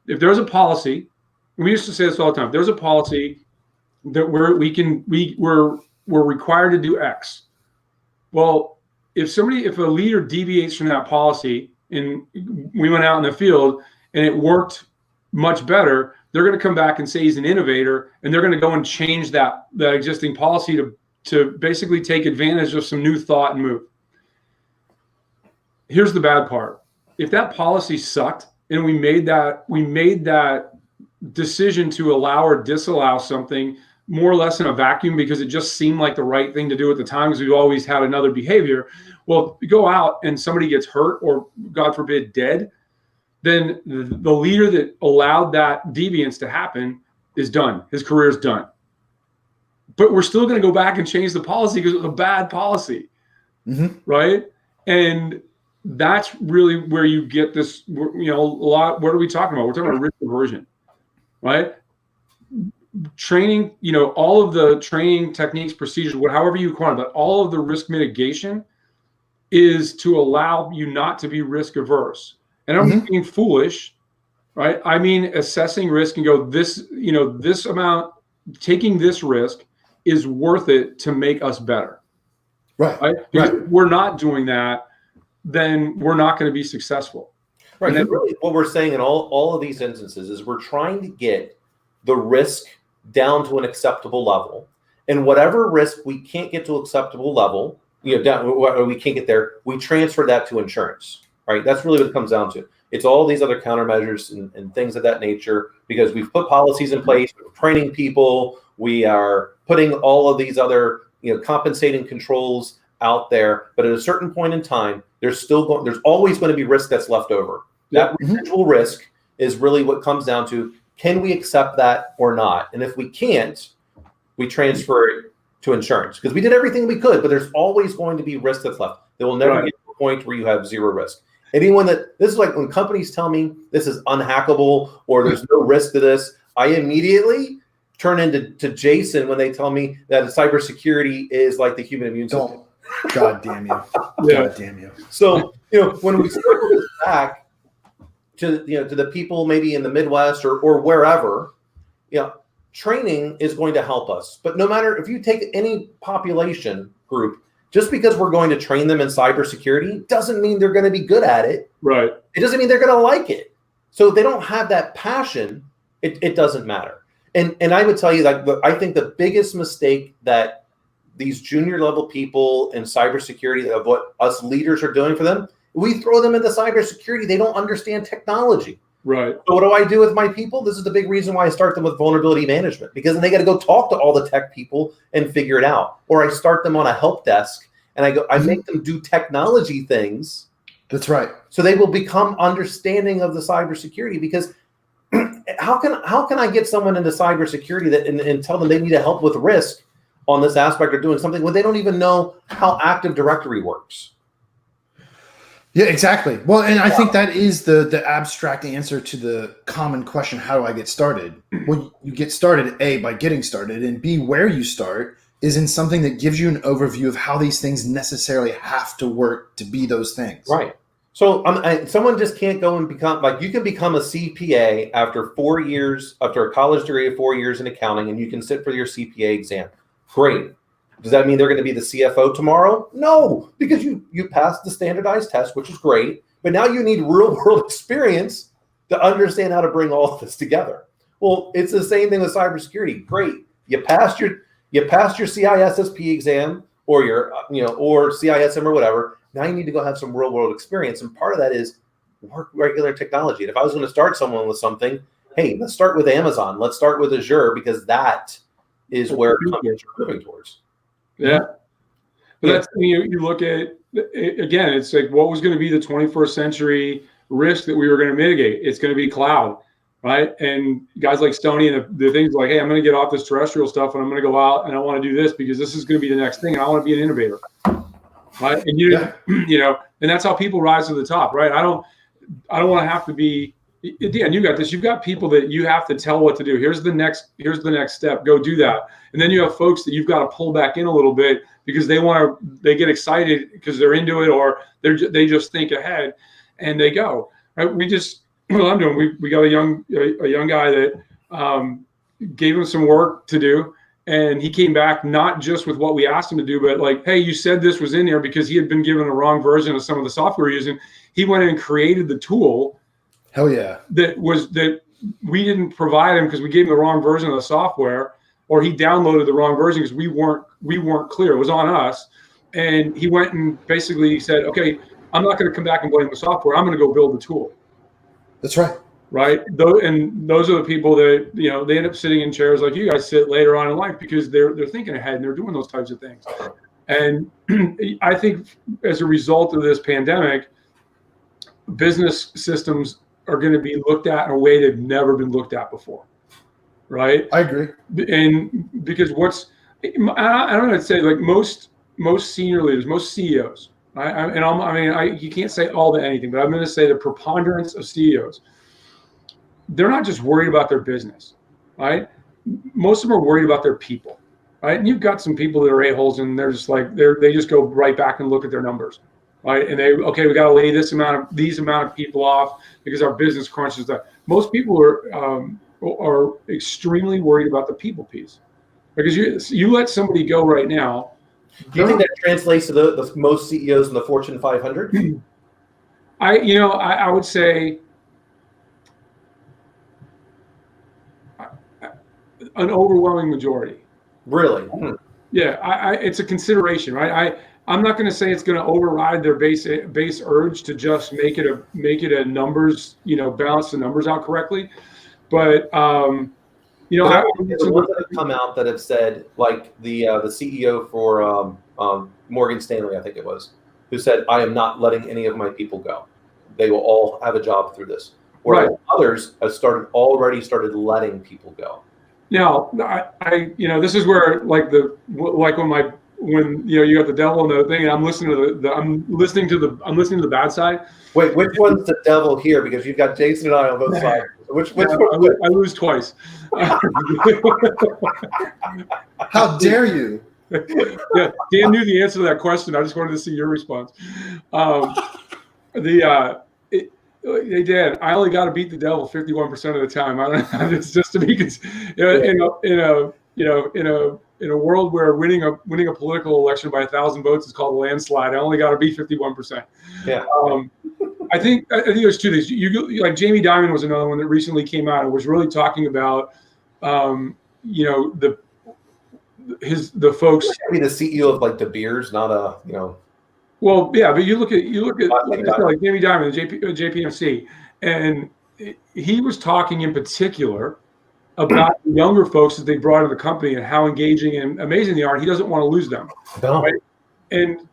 If there's a policy, we used to say this all the time, there's a policy that we're required to do X. Well, if a leader deviates from that policy, and we went out in the field and it worked much better, they're going to come back and say he's an innovator, and they're going to go and change that existing policy to basically take advantage of some new thought and move. Here's the bad part. If that policy sucked and we made that decision to allow or disallow something more or less in a vacuum because it just seemed like the right thing to do at the time because we've always had another behavior, well, you go out and somebody gets hurt or, God forbid, dead, then the leader that allowed that deviance to happen is done. His career is done. But we're still going to go back and change the policy because it was a bad policy, right? And that's really where you get this, a lot. What are we talking about? We're talking about risk aversion, right? Training, all of the training techniques, procedures, however you call it, but all of the risk mitigation is to allow you not to be risk averse. And I'm not being foolish, right? I mean, assessing risk and go, this amount, taking this risk is worth it to make us better. Right. Because if we're not doing that, then we're not going to be successful. Right. And then really what we're saying in all of these instances is we're trying to get the risk down to an acceptable level. And whatever risk we can't get to acceptable level, we can't get there, we transfer that to insurance. Right. That's really what it comes down to. It's all these other countermeasures and things of that nature, because we've put policies in place, we're training people, we are putting all of these other, compensating controls out there. But at a certain point in time, there's always going to be risk that's left over. That residual risk is really what comes down to, can we accept that or not? And if we can't, we transfer it to insurance, because we did everything we could, but there's always going to be risk that's left. There will never get to a point where you have zero risk. This is like when companies tell me this is unhackable or there's no risk to this, I immediately turn into Jason when they tell me that cybersecurity is like the human immune system. God damn you. God damn you. So, when we circle this back to the people maybe in the Midwest or wherever, training is going to help us. But no matter if you take any population group, just because we're going to train them in cybersecurity doesn't mean they're going to be good at it. Right. It doesn't mean they're going to like it. So if they don't have that passion, it doesn't matter. And I would tell you, I think the biggest mistake that these junior level people in cybersecurity, of what us leaders are doing for them, we throw them into cybersecurity. They don't understand technology. Right. So what do I do with my people? This is the big reason why I start them with vulnerability management, because then they got to go talk to all the tech people and figure it out. Or I start them on a help desk and I make them do technology things. That's right. So they will become understanding of the cybersecurity, because how can I get someone into cybersecurity and tell them they need help with risk on this aspect of doing something when they don't even know how Active Directory works? Yeah, exactly. Well, and I think that is the abstract answer to the common question, how do I get started? Well, you get started, A, by getting started, and B, where you start is in something that gives you an overview of how these things necessarily have to work to be those things. Right. So someone just can't go and become, you can become a CPA after 4 years, after a college degree of 4 years in accounting, and you can sit for your CPA exam. Great. Does that mean they're going to be the CFO tomorrow? No, because you passed the standardized test, which is great, but now you need real world experience to understand how to bring all of this together. Well, it's the same thing with cybersecurity. Great, you passed your CISSP exam or your or CISM or whatever. Now you need to go have some real world experience, and part of that is work regular technology. And if I was going to start someone with something, hey, let's start with Amazon. Let's start with Azure, because that is where companies are moving towards. Yeah. But that's, you look at, again, it's like, what was going to be the 21st century risk that we were going to mitigate? It's going to be cloud, right? And guys like Stoney and the things like, hey, I'm going to get off this terrestrial stuff and I'm going to go out and I want to do this because this is going to be the next thing. And I want to be an innovator, right? And and that's how people rise to the top, right? I don't want to have to be, Dan, you got this. You've got people that you have to tell what to do. Here's the next step. Go do that. And then you have folks that you've got to pull back in a little bit because they get excited because they're into it, or they just think ahead and they go. Right? I'm doing. We got a young guy that gave him some work to do, and he came back not just with what we asked him to do, but like, hey, you said this was in there, because he had been given a wrong version of some of the software we're using. He went in and created the tool. Hell yeah. That we didn't provide him because we gave him the wrong version of the software, or he downloaded the wrong version because we weren't clear. It was on us. And he went and basically said, okay, I'm not going to come back and blame the software. I'm going to go build the tool. That's right. Right. And those are the people that, they end up sitting in chairs like you guys sit later on in life because they're thinking ahead and they're doing those types of things. And I think as a result of this pandemic, business systems are going to be looked at in a way they've never been looked at before, right? I agree. And because I don't know what to say, like most senior leaders, most CEOs, you can't say all to anything, but I'm going to say the preponderance of CEOs, they're not just worried about their business, right? Most of them are worried about their people, right? And you've got some people that are a-holes and they're just like, they just go right back and look at their numbers. Right, and we got to lay these amount of people off because our business crunches that. Most people are extremely worried about the people piece, because you let somebody go right now. Do you think that translates to the most CEOs in the Fortune 500? I would say an overwhelming majority. Really? Yeah, it's a consideration, right? I'm not going to say it's going to override their base urge to just make it a numbers, balance the numbers out correctly. But the ones that have come out that have said, like the CEO for Morgan Stanley, I think it was, who said, "I am not letting any of my people go. They will all have a job through this." Whereas others have already started letting people go. Now, this is where when you got the devil in the thing, and I'm listening to the bad side. Wait, which one's the devil here? Because you've got Jason and I on both sides. Which one? I lose twice. How dare you? Yeah, Dan knew the answer to that question. I just wanted to see your response. Hey Dan, I only got to beat the devil 51% of the time. I don't know. It's just to be in a world where winning a political election by 1,000 votes is called a landslide. I only got to beat 51%. Yeah. I think there's two things. You like Jamie Dimon was another one that recently came out and was really talking about, the folks. I mean, the CEO of like De Beers, not a. Well, yeah, but you look at like Jamie Dimon, JPMC, and he was talking in particular about the younger folks that they brought into the company and how engaging and amazing they are. He doesn't want to lose them. No. Right? And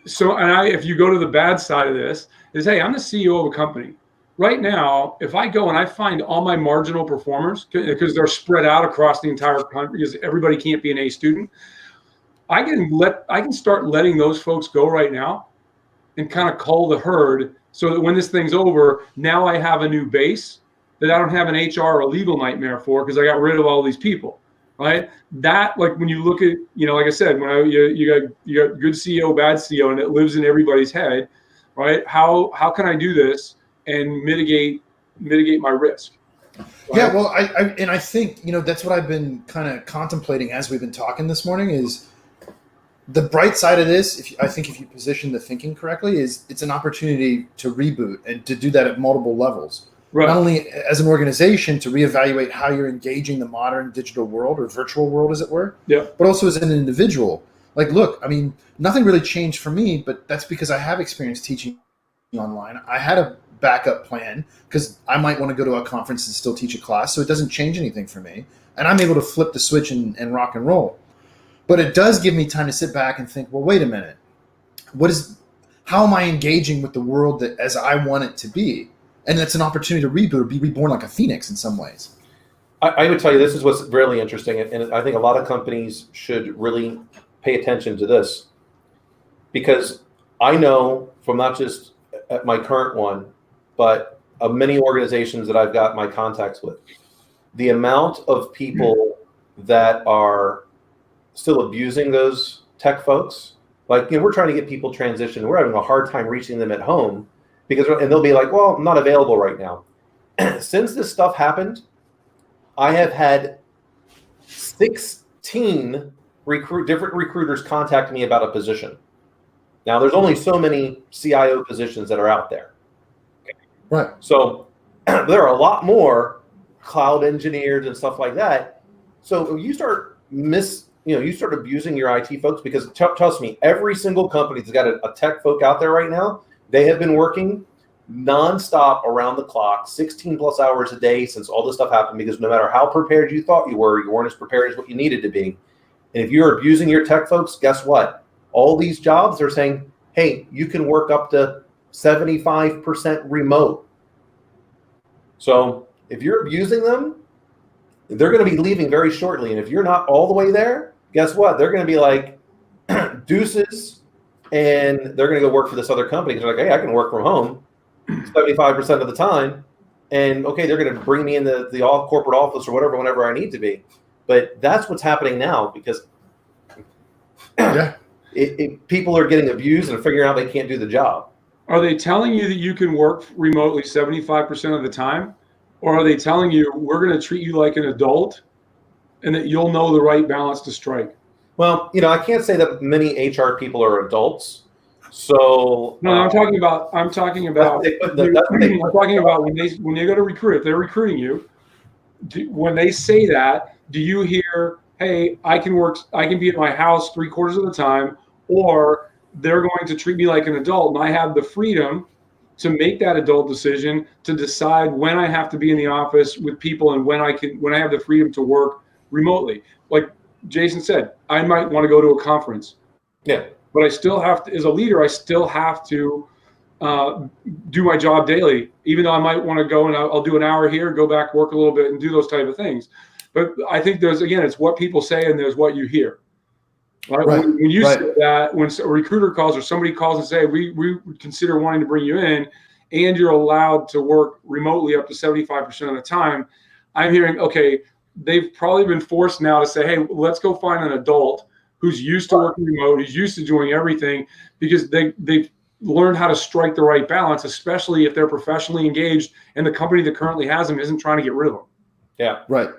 so, if you go to the bad side of this, is, hey, I'm the CEO of a company. Right now, if I go and I find all my marginal performers, because they're spread out across the entire country, because everybody can't be an A student, I can start letting those folks go right now and kind of cull the herd, so that when this thing's over, now I have a new base that I don't have an HR or a legal nightmare for, because I got rid of all these people, right? That, like, when you look at, like I said, when you got good CEO, bad CEO, and it lives in everybody's head, right? How can I do this and mitigate my risk? Right? Yeah, well, I think that's what I've been kind of contemplating as we've been talking this morning is, the bright side of this, I think if you position the thinking correctly, is it's an opportunity to reboot and to do that at multiple levels. Right. Not only as an organization to reevaluate how you're engaging the modern digital world or virtual world, as it were, Yeah. but also as an individual. Like, look, I mean, nothing really changed for me, but that's because I have experience teaching online. I had a backup plan because I might want to go to a conference and still teach a class, so it doesn't change anything for me. And I'm able to flip the switch and rock and roll. But it does give me time to sit back and think, well, wait a minute. How am I engaging with the world that as I want it to be? And it's an opportunity to reboot or be reborn like a phoenix in some ways. I would tell you, this is what's really interesting. And I think a lot of companies should really pay attention to this, because I know from not just at my current one, but of many organizations that I've got my contacts with, the amount of people that are still abusing those tech folks. Like, we're trying to get people transitioned. We're having a hard time reaching them at home and they'll be like, well, I'm not available right now. Since this stuff happened, I have had 16 different recruiters contact me about a position. Now, there's only so many CIO positions that are out there. Right. So there are a lot more cloud engineers and stuff like that. So you start you start abusing your IT folks, because trust me, every single company that's got a tech folk out there right now, they have been working nonstop around the clock, 16 plus hours a day since all this stuff happened, because no matter how prepared you thought you weren't as prepared as what you needed to be. And if you're abusing your tech folks, guess what? All these jobs are saying, hey, you can work up to 75% remote. So if you're abusing them, they're going to be leaving very shortly. And if you're not all the way there, guess what? They're going to be like, deuces, and they're going to go work for this other company. They're like, hey, I can work from home 75% of the time. And okay, they're going to bring me in the corporate office or whatever, whenever I need to be. But that's what's happening now, because people are getting abused and figuring out they can't do the job. Are they telling you that you can work remotely 75% of the time? Or are they telling you we're going to treat you like an adult and that you'll know the right balance to strike? Well, I can't say that many HR people are adults. So no, I'm talking about I'm talking about when they go to recruit, if they're recruiting you, when they say that, do you hear, hey, I can be at my house 3/4 of the time, or they're going to treat me like an adult and I have the freedom to make that adult decision, to decide when I have to be in the office with people and when I have the freedom to work remotely? Like Jason said, I might want to go to a conference. Yeah. But I still have to, as a leader, I still have to do my job daily, even though I might want to go and I'll do an hour here, go back, work a little bit, and do those type of things. But I think it's what people say and there's what you hear. Right? When you say that, when a recruiter calls or somebody calls and say, we consider wanting to bring you in, and you're allowed to work remotely up to 75% of the time, I'm hearing, okay, they've probably been forced now to say, hey, let's go find an adult who's used to working remote, who's used to doing everything, because they've learned how to strike the right balance, especially if they're professionally engaged and the company that currently has them isn't trying to get rid of them. Yeah. Right.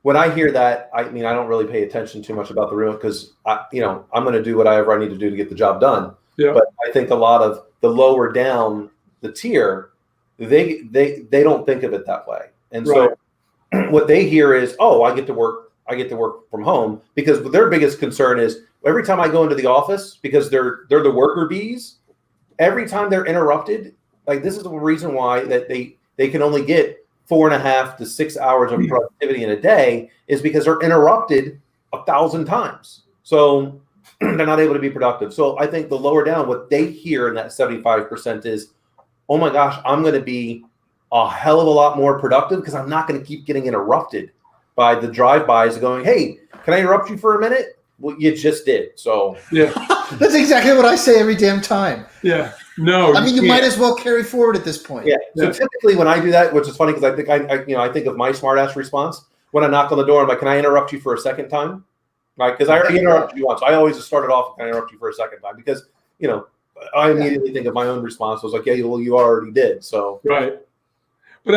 When I hear that, I don't really pay attention too much about the remote, because I'm going to do whatever I need to do to get the job done. Yeah. But I think a lot of the lower down the tier, they don't think of it that way. And so what they hear is, oh, I get to work from home, because their biggest concern is every time I go into the office, because they're the worker bees, every time they're interrupted, like this is the reason why that they can only get 4.5 to 6 hours of productivity in a day, is because they're interrupted 1,000 times. So they're not able to be productive. So I think the lower down, what they hear in that 75% is, oh my gosh, I'm going to be a hell of a lot more productive because I'm not going to keep getting interrupted by the drive-bys going, hey, can I interrupt you for a minute? Well, you just did. So yeah, that's exactly what I say every damn time. Yeah. No, I mean, you might as well carry forward at this point. Yeah. So typically when I do that, which is funny because I think I think of my smartass response when I knock on the door. I'm like, can I interrupt you for a second time? Right? Because I already interrupted you once. I always just started off, can I interrupt you for a second time? Because I immediately think of my own response. I was like, yeah, well, you already did. So right. But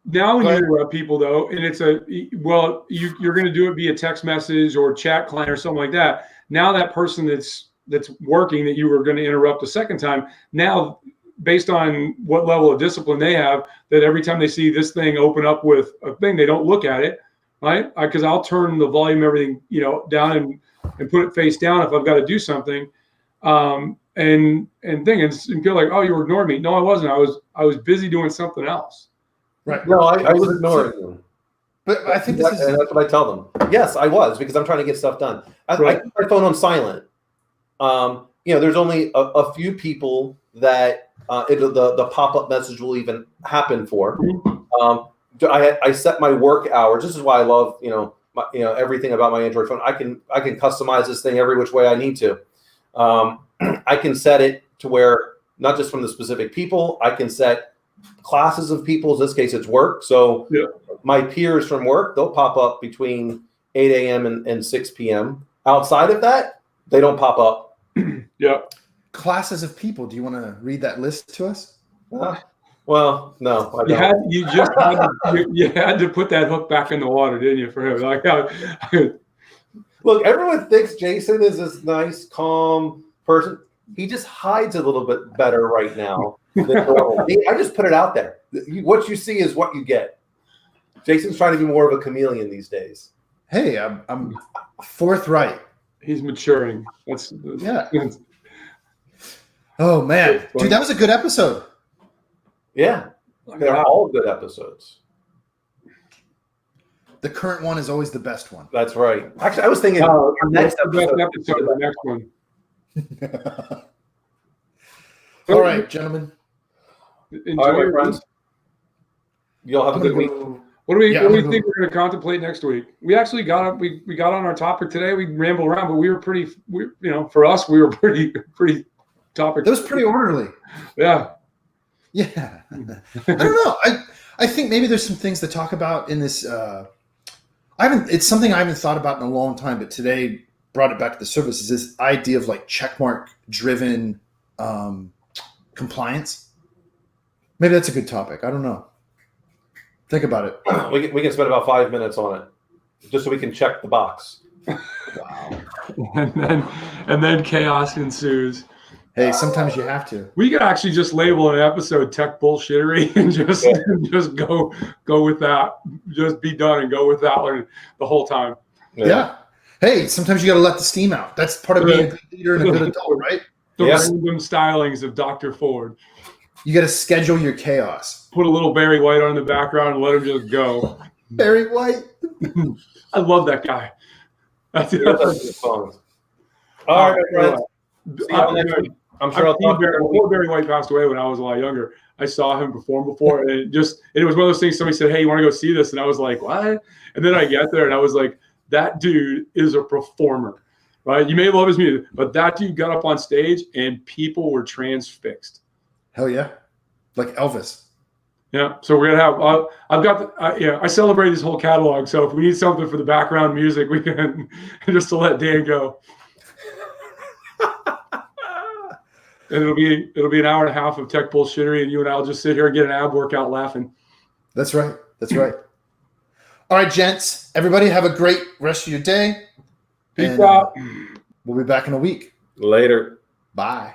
Now when you interrupt people though, and it's you're going to do it via text message or chat client or something like that. Now that person that's working that you were going to interrupt a second time, now based on what level of discipline they have, that every time they see this thing open up with a thing, they don't look at it, right? Because I'll turn the volume, everything, down and put it face down if I've got to do something, and feel like, oh, you were ignoring me. No, I wasn't. I was busy doing something else. Right. No, I was ignoring them. But I think and that's what I tell them. Yes, I was, because I'm trying to get stuff done. I keep my phone on silent. There's only a few people that the pop-up message will even happen for. I set my work hours. This is why I love everything about my Android phone. I can customize this thing every which way I need to. I can set it to where not just from the specific people. I can set classes of people. In this case, it's work. So my peers from work, they'll pop up between 8 a.m. and 6 p.m. Outside of that, they don't pop up. Yeah. Classes of people. Do you want to read that list to us? Well, no. I don't. You had to put that hook back in the water, didn't you, for him? Look, everyone thinks Jason is this nice, calm person. He just hides a little bit better right now. I just put it out there. What you see is what you get. Jason's trying to be more of a chameleon these days. Hey, I'm forthright. He's maturing. Yeah. Oh man, dude, that was a good episode. Yeah, they're all good episodes. The current one is always the best one. That's right. Actually, I was thinking our next episode, the next one. All right, gentlemen. Enjoy all right, my friends. You all have a good week. What do we think we're going to contemplate next week? We actually got on our topic today. We rambled around, but we were for us, we were pretty topic. That was pretty orderly. Yeah. Yeah. I don't know. I think maybe there's some things to talk about in this. It's something I haven't thought about in a long time, but today brought it back to the surface, is this idea of like checkmark driven compliance. Maybe that's a good topic. I don't know. Think about it. We can spend about 5 minutes on it, just so we can check the box. Wow. and then chaos ensues. Hey, sometimes you have to. We could actually just label an episode "Tech Bullshittery" and just go with that. Just be done and go with that one the whole time. Yeah. Hey, sometimes you got to let the steam out. That's part of being a good leader and a good adult, right? The random stylings of Dr. Ford. You got to schedule your chaos. Put a little Barry White on in the background and let him just go. Barry White. I love that guy. That's All right, friends. See you next week. I'm sure before Barry White passed away, when I was a lot younger, I saw him perform before, and it was one of those things. Somebody said, "Hey, you want to go see this?" And I was like, "What?" And then I get there, and I was like, "That dude is a performer, right? You may love his music, but that dude got up on stage, and people were transfixed." Hell yeah, like Elvis. Yeah. So we're gonna have. I celebrate his whole catalog. So if we need something for the background music, we can just to let Dan go. And it'll be an hour and a half of tech bullshittery, and you and I'll just sit here and get an ab workout laughing. That's right. That's right. All right, gents. Everybody have a great rest of your day. Peace out. We'll be back in a week. Later. Bye.